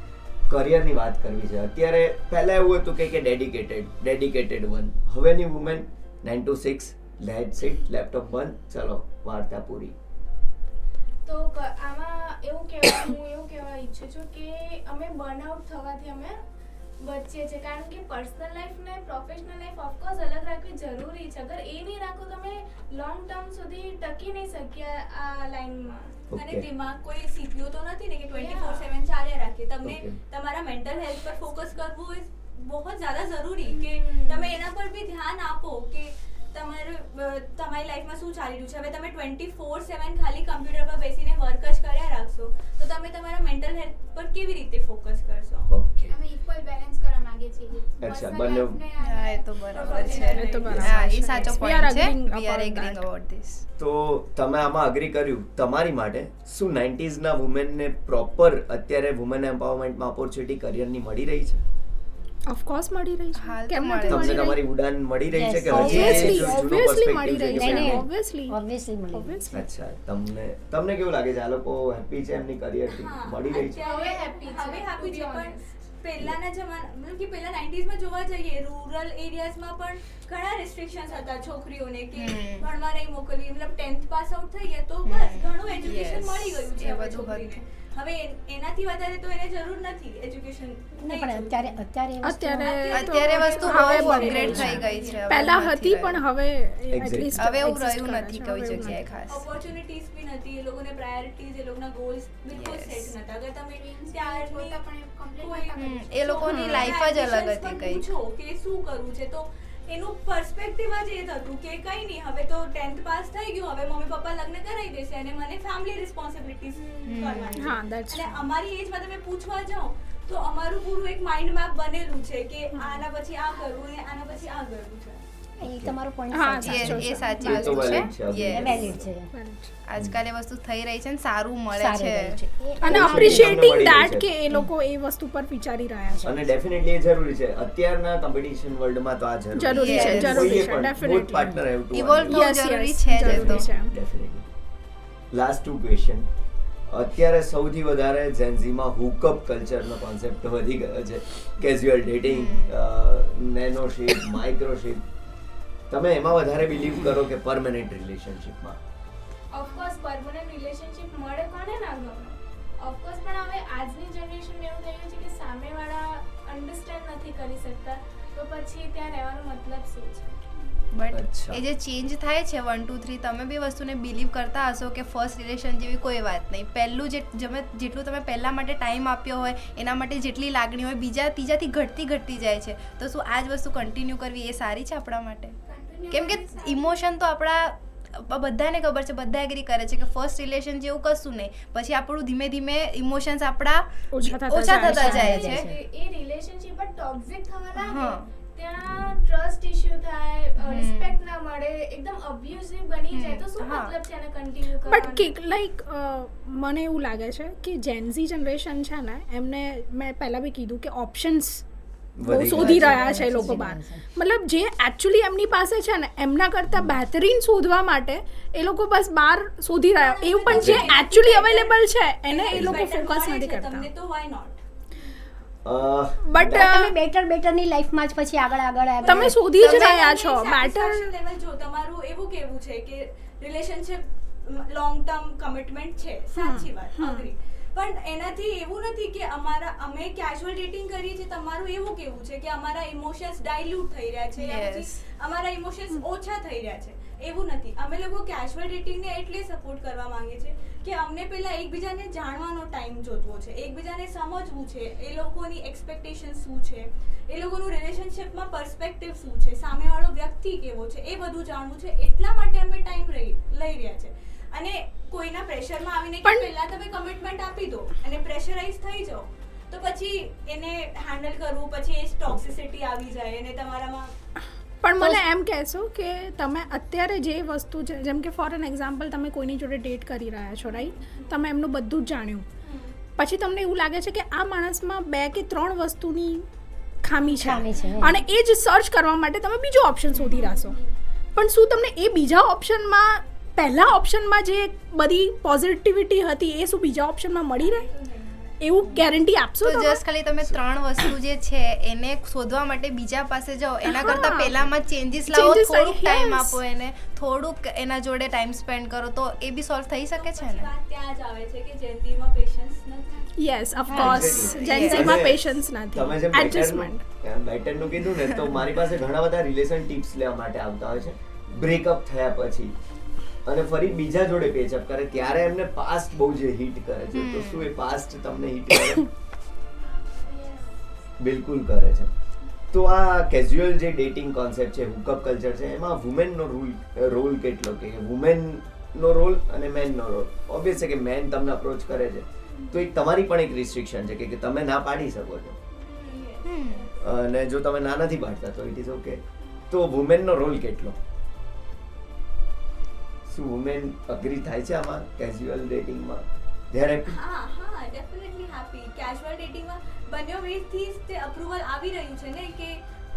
કરિયરની વાત કરવી છે અત્યારે, પહેલા એવું હતું કે ડેડિકેટેડ વન, હવેની women 9 to 6 late sit laptop બંધ, ચલો વાર્તા પૂરી. તો આમાં હું એવું કહેવા ઈચ્છું છું કે અમે બર્નઆઉટ થવાથી અમે બચીએ છીએ, કારણ કે પર્સનલ લાઈફ ને પ્રોફેશનલ લાઈફ ઓફકોર્સ અલગ રાખવી જરૂરી છે. અગર એ નહીં રાખો તો અમે લોંગ ટર્મ સુધી ટકી નહીં શકીએ આ લાઈનમાં. અને Okay. તેમાં કોઈ સીપીઓ તો નથી ને કે 24/7 ચાલ્યા રાખે. તમને Okay. તમારા મેન્ટલ હેલ્થ પર ફોકસ કરવું ઇઝ બહુ જ્યાદા જરૂરી કે તમે એના પર બી ધ્યાન આપો કે તમારી લાઈફમાં શું ચાલી રહ્યું છે. હવે તમે 24/7 ખાલી કમ્પ્યુટર પર બેસીને વર્ક જ કર્યા રાખશો તો તમે તમારા મેન્ટલ હેલ્થ પર કેવી રીતે ફોકસ કરશો? ઓકે. અમે ઇક્વલ બેલેન્સ કરવા માંગીએ છીએ. અચ્છા, Personal બંને. life ને હા એ તો બરાબર છે. એ તો બરાબર હા છે. એ સાચો We are પોઈન્ટ છે. agreeing we are upon એગ્રીંગ that. About this. તો તમે આમાં અગ્રી કર્યું. તમારી માટે શું 90s ના વુમેનને પ્રોપર અત્યારે વુમેન એમ્પાવરમેન્ટમાં ઓપોર્ચ્યુનિટી કરિયરની મળી રહી છે? ઓફકોર્સ મળી રહી છે. હાલ તો કેમ મળે નથી છે. તમને મળી રહી? તમારી ઉડાન મળી રહી છે કે Yes, હજી Obviously, જૂનો obviously perspective મળી છે રહી કે છે. નહીં, નહીં. Obviously. ઓબ્વિયસલી મળી. Obviously. અચ્છા, તમને કેવું લાગે છે આ લોકો હેપી છે એમની કરિયરથી હા, મળી રહી છે? અત્યારે હવે happy છે, હવે happy to be છે, પણ honest. પહેલાના જમાના મતલબ કે પહેલા 90sમાં જોવા જઈએ રૂરલ એરિયાઝમાં પણ ઘણા રિસ્ટ્રિક્શન્સ હતા છોકરીઓને કે ભણવા નહીં મોકલવી, મતલબ 10th પાસ આઉટ થઈ ગયા તો બસ ઘણું એજ્યુકેશન Yes. મળી ગયું છે એ હવે બધું છોકરીને. હતું. હવે એનાથી વધારે તો એને જરૂર નથી એજ્યુકેશન. ના, પણ અત્યારે એ વસ્તુ- અત્યારે વસ્તુ હવે હવે બની અપગ્રેડ રહી થઈ ગઈ છે. હવે પહેલા નથી હતી રહ્યું. પણ હવે Exactly. at least હવે એવું exist રહ્યું કરે નથી છે. કોઈ હવે એવું જગ્યાએ નથી. ખાસ. ઓપોર્ચ્યુનિટીઝ બી નથી, એ લોકોને પ્રાયોરિટીઝ, એ લોકોના ગોલ્સ બિલકુલ Yes. સેટ નતા. અગર તમે જોતા ત્યારની પણ complete કોઈ નતા કરી એ લોકોની લાઈફ જ અલગ હતી કઈ. પૂછો કે શું કરવું છે તો એનું પર્સપેક્ટિવ જ એ થતું કે કઈ નહીં, હવે તો 10th પાસ થઈ ગયું, હવે મમ્મી પપ્પા લગ્ન કરાવી દેશે અને મને ફેમિલી રિસ્પોન્સિબિલિટીઝ કરવાની છે. હા, that's અને true. અમારી એજમાં તમે પૂછવા જાઓ તો અમારું પૂરું એક માઇન્ડ મેપ બનેલું છે કે આના પછી આ કરવું ને આના પછી આ કરવું છે. એ તમારો પોઈન્ટ હા, સાચો એ છે. સાચી એ તો વસ્તુ valid છે, છે. valid Yes. વેલિડ છે. આજકાલ એ વસ્તુ થઈ રહી છે ને સારું મળે સારું છે. રહ્યું છે. એ- અને તમને અપ્રિશિએટિંગ મળી રહી ધેટ છે. કે એ લોકો એ વસ્તુ પર વિચારી રહ્યા છે. અને ડેફિનેટલી એ જરૂરી છે અત્યારના કોમ્પિટિશન વર્લ્ડમાં તો આ જરૂરી છે, કોઈએ જરૂરી છે, પણ definitely. both partner have to Evolve understand. થવું જરૂરી yes, છે જ એ તો. જરૂરી છે. ડેફિનેટલી. Last two question. અત્યારે સૌથી વધારે જેન્ઝીમાં હુકઅપ કલ્ચરનો કોન્સેપ્ટ વધી ગયો છે. Casual dating, nanoship, microship. તમે એમાં વધારે બિલીવ કરો કે પરમેનન્ટ રિલેશનશિપમાં? ઓફકોર્સ પરમનન્ટ રિલેશનશિપ મળે કોને ના ગમે. ઓફકોર્સ પણ હવે આજની જનરેશન એવું થઈ ગયું છે કે સામેવાળા અન્ડરસ્ટેન્ડ નથી કરી શકતા, તો પછી ત્યાં રહેવાનો મતલબ શું છે? બટ અચ્છા. એ જે ચેન્જ થાય છે 1 2 3 તમે બી વસ્તુને બિલીવ કરતા હશો કે ફર્સ્ટ રિલેશન જેવી કોઈ વાત નહીં. પહેલું જેટલું તમે પહેલા માટે ટાઈમ આપ્યો હોય એના માટે જેટલી લાગણી હોય બીજા ત્રીજાથી ઘટતી જાય છે. તો શું આ જ વસ્તુ કન્ટિન્યુ કરવી એ સારી છે આપણા માટે? કેમ કે ઇમોશન તો આપણા બધાને ખબર છે, બધા એગ્રી કરે છે કે ફર્સ્ટ રિલેશન જેવું કશું નહીં. પછી આપણું ધીમે ધીમે ઇમોશન્સ આપણા ઓછા થતા ઓછા જાય થતા છે. જાય જાય છે. એ રિલેશનશિપ જ ટોક્સિક થવા લાગે હા. ત્યાં ટ્રસ્ટ ઇશ્યુ થાય, રિસ્પેક્ટ ના મળે, એકદમ અબ્યુઝિવ બની જાય તો શું હા. મતલબ છે એને કન્ટિન્યુ બટ કરવાનો? કે લાઈક મને એવું લાગે છે કે જેનઝી જનરેશન છે ને એમને મેં પહેલાં બી કીધું કે ઓપ્શન્સ વધી શોધી ગયા રહ્યા છે એ લોકો શોધી બહાર. રહ્યા છે. મતલબ જે એકચ્યુઅલી એમની પાસે છે ને એમના કરતાં બહેતરીન શોધવા માટે એ લોકો બસ બહાર શોધી રહ્યા. એવું પણ જે એકચ્યુઅલી અવેલેબલ છે એને એ લોકો Better ફોકસ મળે નથી છે કરતા. તમને તો why not? બટ તમે બેટરની લાઈફમાં જ પછી આગળ તમે શોધી જ તમે રહ્યા તમને છો satisfaction બેટર. level જો તમારું એવું કેવું છે કે રિલેશનશિપ લોંગ ટર્મ કમિટમેન્ટ છે, સાચી વાત, અગ્રી. પણ એનાથી એવું નથી કે અમે કેઝ્યુઅલ ડેટિંગ કરીએ છીએ, તમારું એવું કેવું છે કે અમારા ઇમોશન્સ ડાયલ્યુટ થઈ રહ્યા છે, યા પછી અમારા ઇમોશન્સ ઓછા થઈ રહ્યા છે, એવું નથી. અમે લોકો કેઝ્યુઅલ ડેટિંગને એટલે સપોર્ટ કરવા માંગીએ છીએ કે અમને પહેલા એકબીજાને જાણવાનો ટાઈમ જોતવો છે, એકબીજાને સમજવું છે, એ લોકોની એક્સપેક્ટેશન શું છે, એ લોકોનું રિલેશનશિપમાં પર્સપેક્ટિવ શું છે, સામેવાળો વ્યક્તિ કેવો છે, એ બધું જાણવું છે. એટલા માટે અમે ટાઈમ લઈ રહ્યા છે. અને કોઈના પ્રેશરમાં આવીને કે પહેલા તમે કમિટમેન્ટ આપી દો અને પ્રેશરાઇઝ થઈ જાઓ તો પછી એને હેન્ડલ કરવું, પછી એ ટોક્સિસિટી આવી જાય અને તમારામાં. પણ મને એમ કહેશો કે તમે અત્યારે જે વસ્તુ છે, જેમ કે ફોર એન એક્ઝામ્પલ તમે કોઈની જોડે ડેટ કરી રહ્યા છો, રાઈટ, તમે એમનું બધું જ જાણ્યું, પછી તમને એવું લાગે છે કે આ માણસમાં 2 કે 3 વસ્તુની ખામી છે અને એ જ સર્ચ કરવા માટે તમે બીજો ઓપ્શન શોધી રહેશો. પણ શું તમને એ બીજા ઓપ્શનમાં પહેલા ઓપ્શનમાં જે બધી પોઝિટિવિટી હતી એ શું બીજા ઓપ્શનમાં મળી રહે? એવું ગેરંટી આપશો? તો જસ્ટ ખાલી તમે 3 વસ્તુ જે છે એને શોધવા માટે બીજા પાસે જાઓ, એના કરતાં પહેલામાં ચેન્જીસ લાવો, થોડુંક ટાઈમ આપો એને, થોડુંક એના જોડે ટાઈમ સ્પેન્ડ કરો તો એ બી સોલ્વ થઈ શકે છે ને. ત્યાં જ આવે છે કે જેન્ઝીમાં પેશન્સ નથી. યસ, ઓફ કોર્સ, જેન્ઝીમાં પેશન્સ નથી, એડજસ્ટમેન્ટ. બેટરનું કીધું ને, તો મારી પાસે ઘણા બધા રિલેશન ટિપ્સ લેવા માટે આવતા હોય છે બ્રેકઅપ થયા પછી, અને ફરી બીજા જોડે પેચઅપ કરે ત્યારે એમને પાસ્ટ બહુ જે હિટ કરે છે. તો શું એ પાસ્ટ તમને હિટ કરે? બિલકુલ કરે છે. તો આ કેઝ્યુઅલ જે ડેટિંગ કોન્સેપ્ટ છે, હુકઅપ કલ્ચર છે, એમાં વુમેનનો રોલ કેટલો, કે વુમેનનો રોલ અને મેનનો રોલ. ઓબ્વિયસ છે કે મેન તમને અપ્રોચ કરે છે તો એક તમારી પણ એક રિસ્ટ્રિક્શન છે કે તમે ના પાડી શકો છો, અને જો તમે ના નથી પાડતા તો ઇટ ઇઝ ઓકે. તો વુમેનનો રોલ કેટલો? શું વુમેન અગ્રી થાય છે આમાં કેઝ્યુઅલ ડેટિંગમાં? હા, ડેફિનેટલી હેપી. કેઝ્યુઅલ ડેટિંગમાં બંને વેથી તે અપ્રુવલ આવી રહ્યું છે ને કે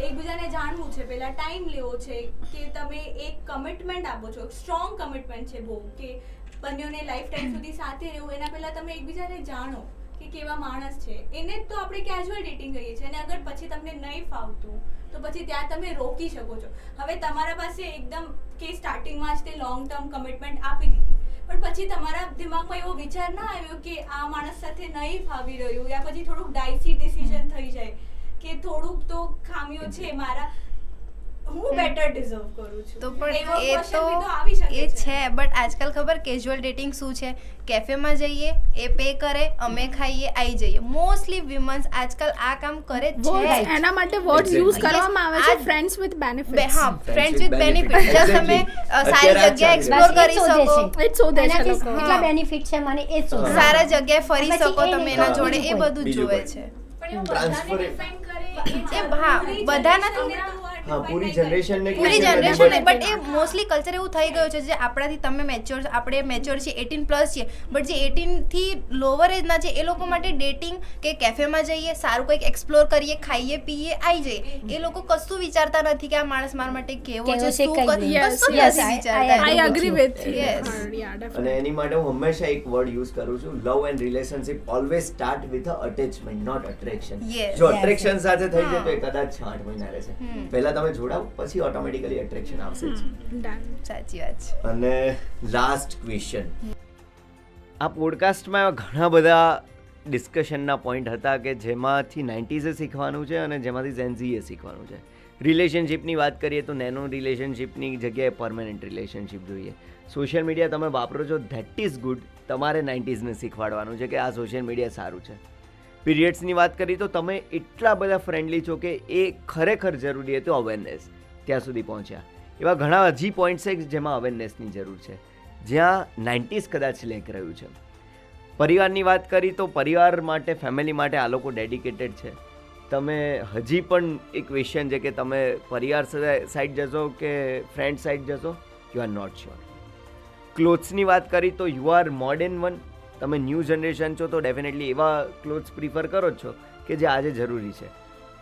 એકબીજાને જાણવું છે, પહેલા ટાઈમ લેવો છે, કે તમે એક કમિટમેન્ટ આપો છો, સ્ટ્રોંગ કમિટમેન્ટ છે બહુ, કે બંનેને લાઈફ ટાઈમ સુધી સાથે રહેવું. એના પહેલા તમે એકબીજાને જાણો કે કેવા માણસ છે, એને જ તો આપણે કેઝ્યુઅલ ડેટિંગ કહીએ છીએ. અને અગર પછી તમને નહીં ફાવતું તો પછી ત્યાં તમે રોકી શકો છો. હવે તમારા પાસે એકદમ કે સ્ટાર્ટિંગમાં જ તે લોંગ ટર્મ કમિટમેન્ટ આપી દીધી, પણ પછી તમારા દિમાગમાં એવો વિચાર ના આવ્યો કે આ માણસ સાથે નહીં ફાવી રહ્યું, યા પછી થોડુંક ડાયસી ડિસિઝન થઈ જાય કે થોડુંક તો ખામીઓ છે મારા, હું બેટર ડિઝર્વ કરું છું. તો પણ એવો એ question તો બી તો આવી શકે એ છે, બટ આજકાલ ખબર કેઝ્યુઅલ ડેટિંગ શું છે, કેફેમાં જઈએ, એ પે કરે, અમે ખાઈએ, આવી જઈએ. મોસ્ટલી વિમન્સ આજકાલ આ કામ કરે જ છે. એના માટે વર્ડ્સ યુઝ કરવામાં આવે છે, ફ્રેન્ડ્સ વિથ બેનિફિટ્સ. હા, ફ્રેન્ડ્સ વિથ બેનિફિટ. જસ્ટ તમે સારી જગ્યાએ એક્સપ્લોર કરી શકો, ઇટ્સ સો દેટ એનાથી કેટલા બેનિફિટ છે મને એ જ શોધવાનું. સારા જગ્યાએ ફરી પછી શકો એ તમે નહીં એના તો જોડે, એ બીજું બધું જ બીજું જોવે કોઈ. છે. પણ એવું Transfer બધાને એ- define કરે બધા નથી. હા, પૂરી જનરેશનને પૂરી જનરેશન નહીં, બટ એ મોસ્ટલી કલ્ચર એવું થઈ ગયું છે જે આપણાથી તમે આપણે મેચ્યોર છીએ, 18+ છીએ, બટ જે 18 થી લોવર એજના છે એ લોકો માટે ડેટિંગ કે કેફેમાં જઈએ, સારું કંઈક એક્સપ્લોર કરીએ, ખાઈએ પીએ, આવી જઈએ, એ લોકો કશું વિચારતા નથી કે આ માણસ મારા માટે કેવો છે, કેવો છે, શું કઈ કરે, નહીં. કશું Yes, નથી I વિચારતા. I agree with Yes. અને એની માટે હું હંમેશા એક વર્ડ યુઝ કરું છું, love and relationship always start with a attachment, not attraction. Yes. જો Yes, અટ્રેક્શન yes. સાથે થઈ જાય તો એ કદાચ 8 મહિના રહેશે. પહેલા તમે જોડાઓ, પછી ઓટોમેટિકલી અટ્રેક્શન આવશે જ. સાચી વાત છે. અને લાસ્ટ ક્વેશ્ચન, આ પોડકાસ્ટમાં ઘણા બધા ડિસ્કશનના પોઈન્ટ હતા કે જેમાંથી 90s શીખવાનું છે અને જેમાંથી ઝેન્ઝીએ શીખવાનું છે. રિલેશનશિપની વાત કરીએ તો નેનો રિલેશનશિપની જગ્યાએ પરમેનન્ટ રિલેશનશિપ જોઈએ. સોશિયલ મીડિયા તમે વાપરો છો, ધેટ ઇઝ ગુડ. તમારે 90sને શીખવાડવાનું છે કે આ સોશિયલ મીડિયા સારું છે. પીરિયડ્સની વાત કરીએ તો તમે એટલા બધા ફ્રેન્ડલી છો કે એ ખરેખર જરૂરી હતું અવેરનેસ, ત્યાં સુધી પહોંચ્યા. એવા ઘણા હજી પોઈન્ટ્સ છે જેમાં અવેરનેસની જરૂર છે, જ્યાં 90s કદાચ લેક રહ્યું છે. પરિવારની વાત કરી તો પરિવાર માટે, ફેમિલી માટે આ લોકો ડેડિકેટેડ છે. તમે હજી પણ એક ક્વેશ્ચન છે કે તમે પરિવાર સાઈડ જશો કે ફ્રેન્ડ સાઈડ જશો, યુ આર નોટ શ્યોર. ક્લોથ્સની વાત કરી તો યુ આર મોડર્ન વન, તમે ન્યૂ જનરેશન છો તો ડેફિનેટલી એવા ક્લોથ્સ પ્રિફર કરો જ છો કે જે આજે જરૂરી છે.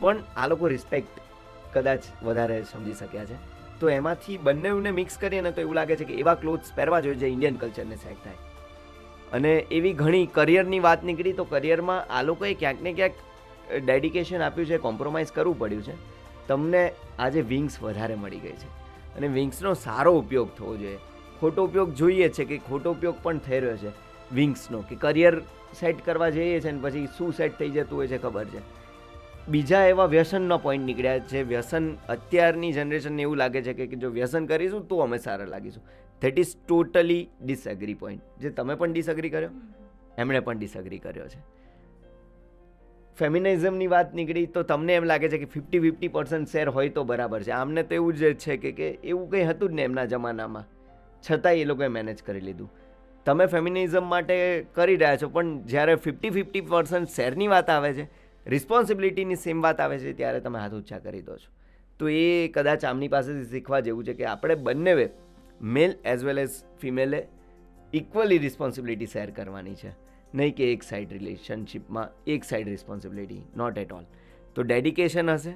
પણ આ લોકો રિસ્પેક્ટ કદાચ વધારે સમજી શક્યા છે. તો એમાંથી બંનેને મિક્સ કરીએ ને તો એવું લાગે છે કે એવા ક્લોથ્સ પહેરવા જોઈએ જે ઇન્ડિયન કલ્ચરને સેટ થાય. અને એવી ઘણી કરિયરની વાત નીકળી તો કરિયરમાં આ લોકોએ ક્યાંક ને ક્યાંક ડેડિકેશન આપ્યું છે, કોમ્પ્રોમાઇઝ કરવું પડ્યું છે. તમને આજે વિંગ્સ વધારે મળી ગઈ છે અને વિંગ્સનો સારો ઉપયોગ થવો જોઈએ. ખોટો ઉપયોગ જોઈએ છે કે ખોટો ઉપયોગ પણ થઈ રહ્યો છે વિંગ્સનો, કે કરિયર સેટ કરવા જઈએ છે ને પછી શું સેટ થઈ જતું હોય છે ખબર છે. બીજા એવા વ્યસનના પોઈન્ટ નીકળ્યા છે. વ્યસન અત્યારની જનરેશનને એવું લાગે છે કે જો વ્યસન કરીશું તો અમે સારા લાગીશું. That is totally disagree point. જે તમે પણ ડિસએગ્રી કર્યો, એમણે પણ ડિસએગ્રી કર્યો છે. ફેમિનિઝમની વાત નીકળી તો તમને એમ લાગે છે કે 50-50% શેર હોય તો બરાબર છે. આમને તો એવું જ છે કે એવું કંઈ હતું જ ને એમના જમાનામાં, છતાંય એ લોકોએ મેનેજ કરી લીધું. તમે ફેમિનિઝમ માટે કરી રહ્યા છો, પણ જ્યારે 50-50% શેરની વાત આવે છે, રિસ્પોન્સિબિલિટીની સેમ વાત આવે છે, ત્યારે તમે હાથ ઊંચા કરી દો છો. તો એ કદાચ આમની પાસેથી શીખવા જેવું છે કે આપણે બંને મેલ એઝ વેલ એઝ ફિમેલે ઇક્વલી રિસ્પોન્સિબિલિટી શેર કરવાની છે, નહીં કે એક સાઈડ રિલેશનશિપમાં એક side responsibility, not at all. તો ડેડિકેશન હશે,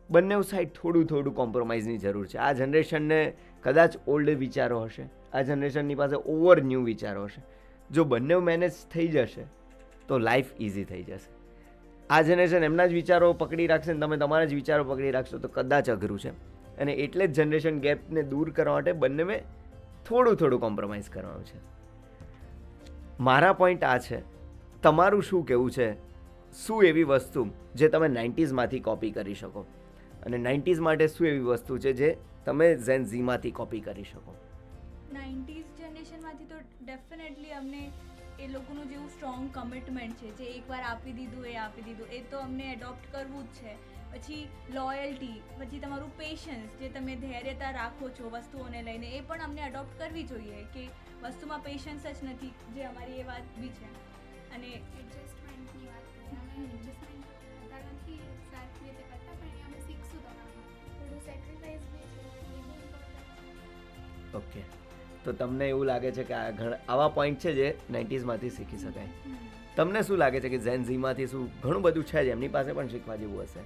બંને સાઈડ થોડું થોડું કોમ્પ્રોમાઇઝની જરૂર છે. આ જનરેશનને કદાચ ઓલ્ડ વિચારો હશે, આ જનરેશનની પાસે ઓવર ન્યૂ વિચારો હશે. જો બંને મેનેજ થઈ જશે તો લાઈફ ઇઝી થઈ જશે. આ જનરેશન એમના જ વિચારો પકડી રાખશે ને તમે તમારા જ વિચારો પકડી રાખશો તો કદાચ અઘરું છે. અને એટલે જ જનરેશન ગેપને દૂર કરવા માટે બંને થોડું થોડું કોમ્પ્રોમાઇઝ કરવાનું છે. મારા પોઈન્ટ આ છે. તમારું શું કહેવું છે? શું એવી વસ્તુ જે તમે 90sમાંથી કોપી કરી શકો, અને 90s માટે શું એવી વસ્તુ છે જે તમે ઝેન ઝીમાંથી કોપી કરી શકો? 90s જનરેશનમાંથી તો ડેફિનેટલી અમને એ લોકોનું જેવું સ્ટ્રોંગ કમિટમેન્ટ છે, જે એકવાર આપી દીધું એ તો અમને એડોપ્ટ કરવું જ છે. પછી લોયલ્ટી, પછી તમારું પેશન્સ, જે તમે ધૈર્યતા રાખો છો વસ્તુઓને લઈને, એ પણ અમને એડોપ્ટ કરવી જોઈએ કે વસ્તુમાં પેશન્સ જ નથી, જે અમારી એ વાત બી છે. અને એડજસ્ટમેન્ટની વાત કરીએ, અમે એડજસ્ટમેન્ટ અત્યારથી સારી રીતે કરતા પણ એ અમે શીખશું તમારામાં. થોડું સેક્રિફાઈસ બી છે, એ બી ઇમ્પોર્ટન્ટ. ઓકે, તો તમને એવું લાગે છે કે આવા પોઈન્ટ છે જે 90sમાંથી શીખી શકાય. તમને શું લાગે છે કે ઝેન ઝીમાંથી શું ઘણું બધું છે જ એમની પાસે પણ શીખવા જેવું હશે?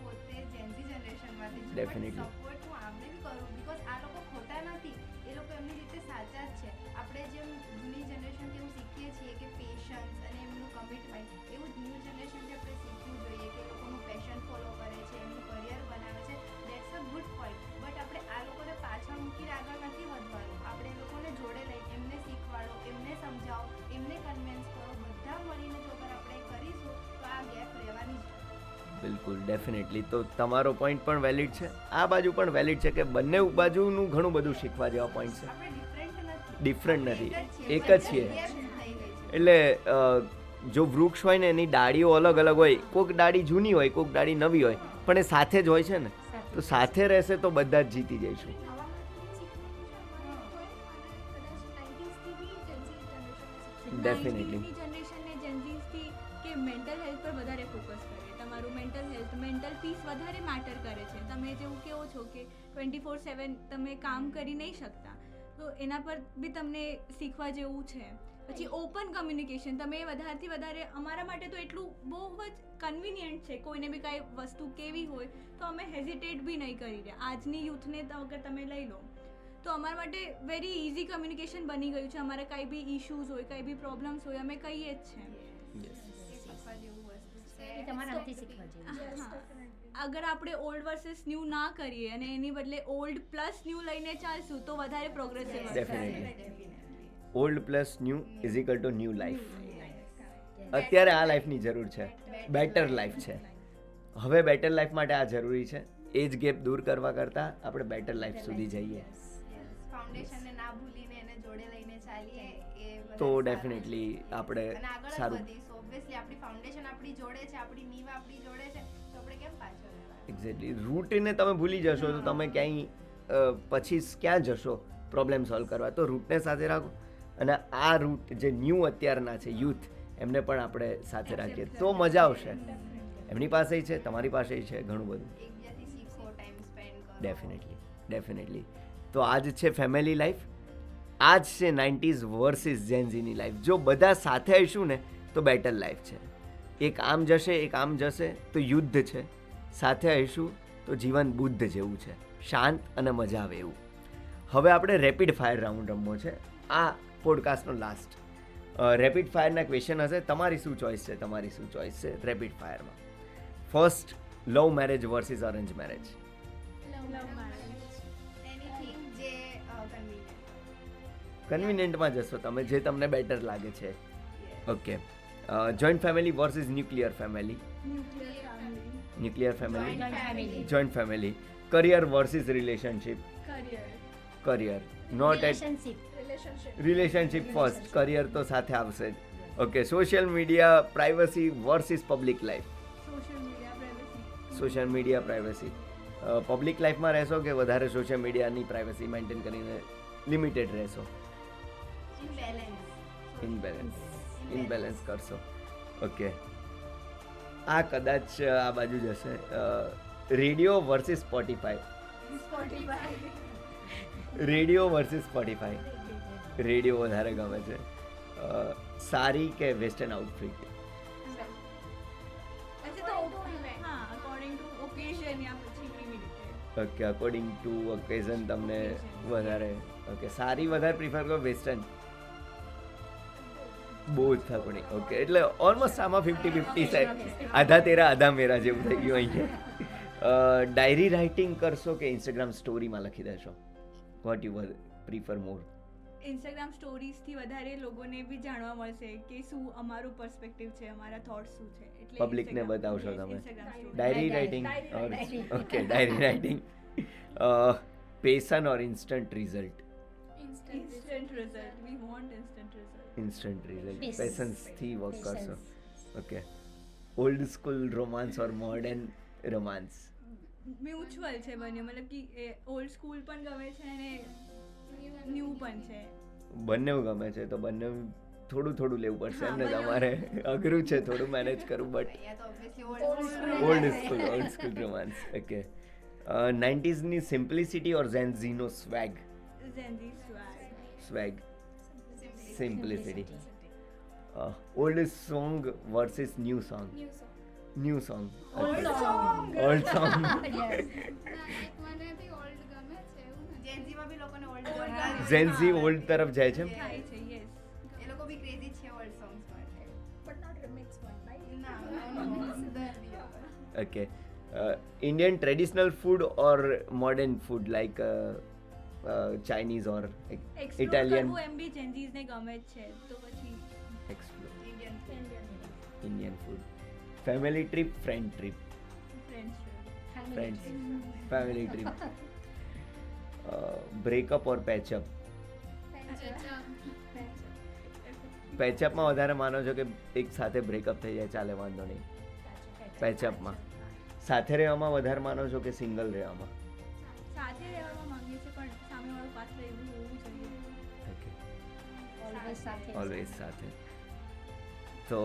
પોતે જેન્ઝી જનરેશનમાંથી છું, Definitely. પણ સપોર્ટ હું આમને બી કરું, બીકોઝ આ લોકો ખોટા નથી, એ લોકો એમની રીતે સાચા જ છે. આપણે જેમ જૂની જનરેશનથી એવું શીખીએ છીએ કે પેશન્સ અને એમનું કમિટમેન્ટ, એવું જ ન્યૂ જનરેશનથી આપણે શીખવું જોઈએ કે એ લોકોનું પેશન ફોલો કરે છે, એમનું કરિયર બનાવે છે. That's a good point. But આપણે આ લોકોને પાછળ મૂકીને આગળ નથી વધવાનું. આપણે એ લોકોને જોડે લઈને એમને શીખવાડો, એમને સમજાવો, એમને કન્વિન્સ કરો, બધા મળીને જો અગર આપણે કરીશું તો આ ગેપ રહેવાની જ છે. બિલકુલ, ડેફિનેટલી. તો તમારો પોઈન્ટ પણ વેલિડ છે, આ બાજુ પણ વેલિડ છે કે બંને બાજુનું ઘણું બધું શીખવા જેવા પોઈન્ટ છે. આપણે ડિફરન્ટ નથી, એક જ છીએ. ગેપ થઈ ગઈ છે. એટલે જો વૃક્ષ હોય ને એની ડાળીઓ અલગ અલગ હોય, કોઈક ડાળી જૂની હોય, કોઈક ડાળી નવી હોય, પણ એ સાથે જ હોય છે ને, તો સાથે રહેશે તો બધા જ જીતી જઈશું. Definitely. જનરેશનને જેન્ઝીસથી કે મેન્ટલ હેલ્થ પર વધારે ફોકસ કરીએ. તમારું મેન્ટલ હેલ્થ, મેન્ટલ પીસ વધારે મેટર કરે છે. તમે જેવું કહો છો કે 24/7 તમે કામ કરી નહીં શકતા, તો એના પર બી તમને શીખવા જેવું છે. પછી ઓપન કમ્યુનિકેશન, તમે વધારેથી વધારે, અમારા માટે તો એટલું બહુ જ કન્વિનિયન્ટ છે, કોઈને બી કાંઈ વસ્તુ કેવી હોય તો અમે હેઝિટેટ બી નહીં કરી રહ્યા. આજની યુથને અગર તમે લઈ લો તો અમારા માટે વેરી ઇઝી કમ્યુનિકેશન બની ગયું છે. અમારે કાંઈ બી ઇશ્યુઝ હોય, કાંઈ બી પ્રોબ્લેમ્સ હોય, અમે કહીએ જ છે. એ શીખવા જેવું વસ્તુ છે. એ તમારા હાથથી શીખવા જેવું. હા. અગર આપણે ઓલ્ડ વર્સેસ ન્યૂ ના કરીએ અને એની બદલે ઓલ્ડ પ્લસ ન્યૂ લઈને ચાલશું તો વધારે પ્રોગ્રેસિવ હશે. Definitely. Old plus new is equal to new life. અત્યારે આ લાઈફની જરૂર છે, બેટર લાઈફ છે. હવે બેટર લાઈફ માટે આ જરૂરી છે. એજ ગેપ દૂર કરવા કરતાં આપણે બેટર લાઈફ સુધી જઈએ ફાઉન્ડેશનને ના ભૂલીને એને જોડે લઈને ચાલીએ એ વધારે તો સારું ડેફિનેટલી છે. આપણે અને આગળ જ સારું. વધીશું. ઓબ્વિયસલી આપણી ફાઉન્ડેશન આપણી જોડે છે, આપણી નીવ આપણી જોડે છે, તો આપણે કેમ પાછળ રહેવાનું? એક્ઝેક્ટલી. રૂટને તમે ભૂલી જશો તો તમે ક્યાંય પછી ક્યાં જશો પ્રોબ્લેમ સોલ્વ કરવા? તો રૂટને સાથે રાખો, અને આ રૂટ જે ન્યૂ અત્યારના છે યુથ, એમને પણ આપણે સાથે રાખીએ તો મજા આવશે. એમની પાસે છે, તમારી પાસે છે, ઘણું બધું. એકબીજાથી શીખો, ટાઈમ સ્પેન્ડ કરો. ડેફિનેટલી. તો આજ છે ફેમિલી લાઈફ, આજ છે 90s વર્સિસ જેન્ઝીની લાઈફ. જો બધા સાથે આવીશું ને તો બેટર લાઈફ છે. એક આમ જશે, એક આમ જશે તો યુદ્ધ છે. સાથે આવીશું તો જીવન બુદ્ધ જેવું છે, શાંત અને મજા આવે એવું. હવે આપણે રેપિડ ફાયર રાઉન્ડ રમવો છે. આ પોડકાસ્ટનો લાસ્ટ રેપિડ ફાયરના ક્વેશ્ચન હશે. તમારી શું ચોઈસ છે? રેપિડ ફાયરમાં first, love marriage versus arrange marriage. Anything જે કન્વીનિયન્ટ. કન્વિનિયન્ટમાં જશો તમે, જે તમને બેટર લાગે છે. Okay. Joint family versus nuclear family. Nuclear family, joint family. Career versus relationship. Career not at relationship first, career તો સાથે આવશે જ. Okay. Social media privacy versus public life. Social media privacy. Public લાઈફમાં રહેશો કે વધારે સોશિયલ મીડિયાની privacy maintain કરીને લિમિટેડ રહેશો? ઇનબેલેન્સ કરશો. ઓકે. આ કદાચ આ બાજુ જશે. Radio versus Spotify. Radio versus Spotify. Radio વધારે ગમે છે. સારી કે western outfit? Okay. According to occasion તમને વધારે. ઓકે. સારી વધારે પ્રિફર કરો, વેસ્ટર્ન? બહુ જ થકડી. ઓકે. એટલે ઓલમોસ્ટ આમાં 50-50 સાઈડ, આધા તેરા આધા મેરા જેવું થઈ ગયું અહીંયા. ડાયરી રાઇટિંગ કરશો કે ઇન્સ્ટાગ્રામ સ્ટોરીમાં લખી દેશો? What you prefer more? Instagram સ્ટોરીઝથી વધારે લોકોને બી જાણવા મળશે કે શું અમારો પર્સપેક્ટિવ છે, અમારા થોટ્સ શું છે, એટલે પબ્લિકને બતાવશો તમે. Instagram story. Diary writing. Okay. Diary writing. Passion or instant result? Instant result. We want instant result. Instant result. Yes. પેશન્સથી વર્ક કરશો. Okay. Old school romance or modern romance? Mutual છે બંને, મતલબ કે ઓલ્ડ સ્કૂલ પણ ગમે છે અને ન્યૂ પણ છે. બંને ગમે છે તો બંને થોડું લેવું પડશે એમને તમારે. અઘરું છે થોડું મેનેજ કરવું, but old school romance. Okay. 90s ની સિમ્પ્લિસિટી ઓર ઝેન ઝીનો swag? Gen Z swag. Swag. Simplicity. Old song versus new song? New song. Old song. મને બી ઓલ્ડ ગમે છે એવું નથી. જેન્ઝીમાં બી લોકોને ઓલ્ડ ઝેન ઝી ઓલ્ડ તરફ જાય છે. થાય છે, yes. એ લોકો બી ક્રેઝી છે ઓલ્ડ સોંગ્સ માટે. But not remix one, right? ના ઓકે. ઇન્ડિયન ટ્રેડિશનલ ફૂડ ઓર મોડર્ન ફૂડ લાઈક ચાઇનીઝ ઓર Explore ઇટાલિયન? કરવું એમ બી Gen Zs ને ગમે જ છે, તો પછી Indian food. Family trip, friend trip? Friends. Family trip. Breakup or patch up? પેચઅપમાં વધારે માનો છો કે એક સાથે બ્રેકઅપ થઈ જાય ચાલે વાંધો નહીં? પેચઅપમાં. સાથે રહેવામાં વધારે માનો છો કે સિંગલ રહેવામાં? સાથે રહેવામાં માંગીએ છીએ પણ સામેવાળું પાત્ર એવું હોવું જોઈએ. ઓકે. Always સાથે. ઓલવેઝ સાથે. તો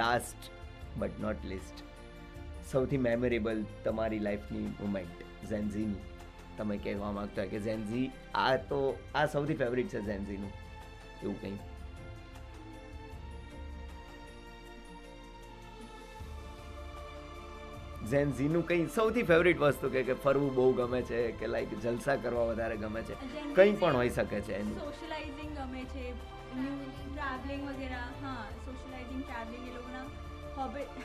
લાસ્ટ બટ નોટ લિસ્ટ, સૌથી મેમોરેબલ તમારી લાઈફની મુમેન્ટ ઝેન્ઝીની તમે કહેવા માંગતા હોય કે ઝેન્ઝી આ સૌથી ફેવરિટ છે ઝેન્ઝીનું, એવું કંઈ? ઝેન્ઝીનું કંઈ સૌથી ફેવરિટ વસ્તુ કે ફરવું બહુ ગમે છે કે લાઈક જલસા કરવા વધારે ગમે છે, કંઈ પણ હોઈ શકે છે એનું. સોશિયલાઇઝિંગ ગમે છે, ટ્રાવેલિંગ વગેરે. હા, સોશિયલાઇઝિંગ, ટ્રાવેલિંગ, એ લોકોના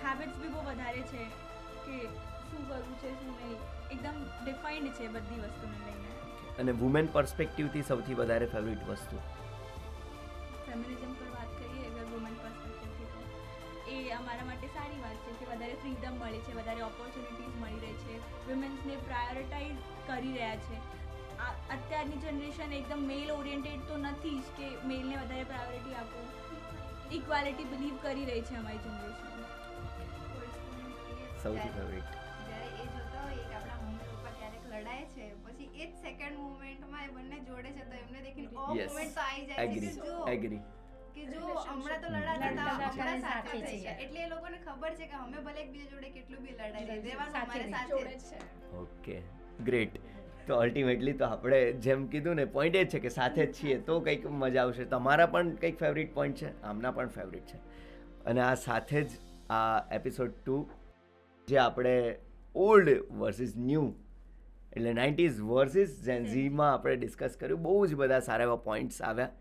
હેબિટ્સ બી બહુ વધારે છે કે શું કરવું છે શું નહીં, એકદમ ડિફાઇન્ડ છે બધી વસ્તુને લઈને. અને વુમેન પર્સપેક્ટિવથી સૌથી વધારે ફેવરિટ વસ્તુ? ફેમિનિઝમ પર વાત કરીએ અગર વુમન પર્સપેક્ટિવથી, તો એ અમારા માટે સારી વાત છે કે વધારે ફ્રીડમ મળી છે, વધારે ઓપોર્ચ્યુનિટીઝ મળી રહી છે, વિમેન્સને પ્રાયોરિટાઇઝ કરી રહ્યા છે. અત્યારની જનરેશન એકદમ મેલ ઓરિએન્ટેડ તો નથી જ કે મેલને વધારે પ્રાયોરિટી આપો, ઇક્વાલિટી બિલીવ કરી રહી છે અમારી જનરેશન. સૌથી ફેવરિટ? જ્યારે એ જોતા હોય કે આપણા મમ્મી પપ્પા ક્યારેક લડાય છે, પછી એ જ સેકન્ડ મોમેન્ટમાં એ બંને જોડે છે તો એમને દેખીને ઓ Yes. મોમેન્ટ તો આવી જાય છે એગ્રી. કે જો હમણાં તો લડાતા હતા, લડાતા હમણાં સાથે સાથે છે. છે, એટલે એ લોકોને ખબર છે કે અમે ભલે એકબીજા જોડે કેટલું બી લડાઈ સાથે રહેવાનું અમારે જ. સાથે જોડે જ જ છે. છે. Okay, great. તો અલ્ટિમેટલી તો આપણે જેમ કીધું ને, પોઈન્ટ એ જ છે કે સાથે જ છીએ તો કંઈક મજા આવશે. તમારા પણ કંઈક ફેવરિટ પોઈન્ટ છે, આમના પણ ફેવરિટ છે. અને આ સાથે જ આ એપિસોડ 2 જે આપણે ઓલ્ડ વર્સિસ ન્યૂ એટલે 90s વર્સિસ ઝેન ઝીમાં આપણે ડિસ્કસ કર્યું. બહુ જ બધા સારા એવા પોઈન્ટ્સ આવ્યા.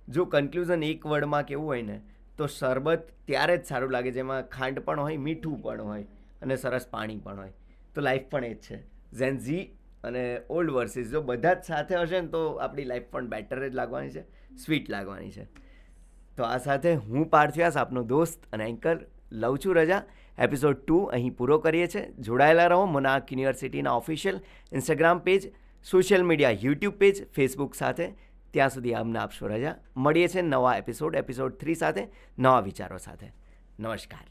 જો કન્ક્લુઝન એક વર્ડમાં કેવું હોય ને તો શરબત ત્યારે જ સારું લાગે જેમાં ખાંડ પણ હોય, મીઠું પણ હોય અને સરસ પાણી પણ હોય. તો લાઈફ પણ એ જ છે. ઝેન ઝી અને ઓલ્ડ વર્સિસ જો બધા જ સાથે હશે ને તો આપણી લાઈફ પણ બેટર જ લાગવાની છે, સ્વીટ લાગવાની છે. તો આ સાથે હું પાર્થવ્યાસ, આપનો દોસ્ત અને એન્કર, લઉં છું રજા. એપિસોડ 2 અહીં પૂરો કરીએ છીએ. જોડાયેલા રહો મોનાર્ક યુનિવર્સિટીના official Instagram page, social media YouTube page, Facebook સાથે. ત્યાં સુધી અમને આપશો રજા. મળીએ છીએ નવા એપિસોડ 3 સાથે, નવા વિચારો સાથે. નમસ્કાર.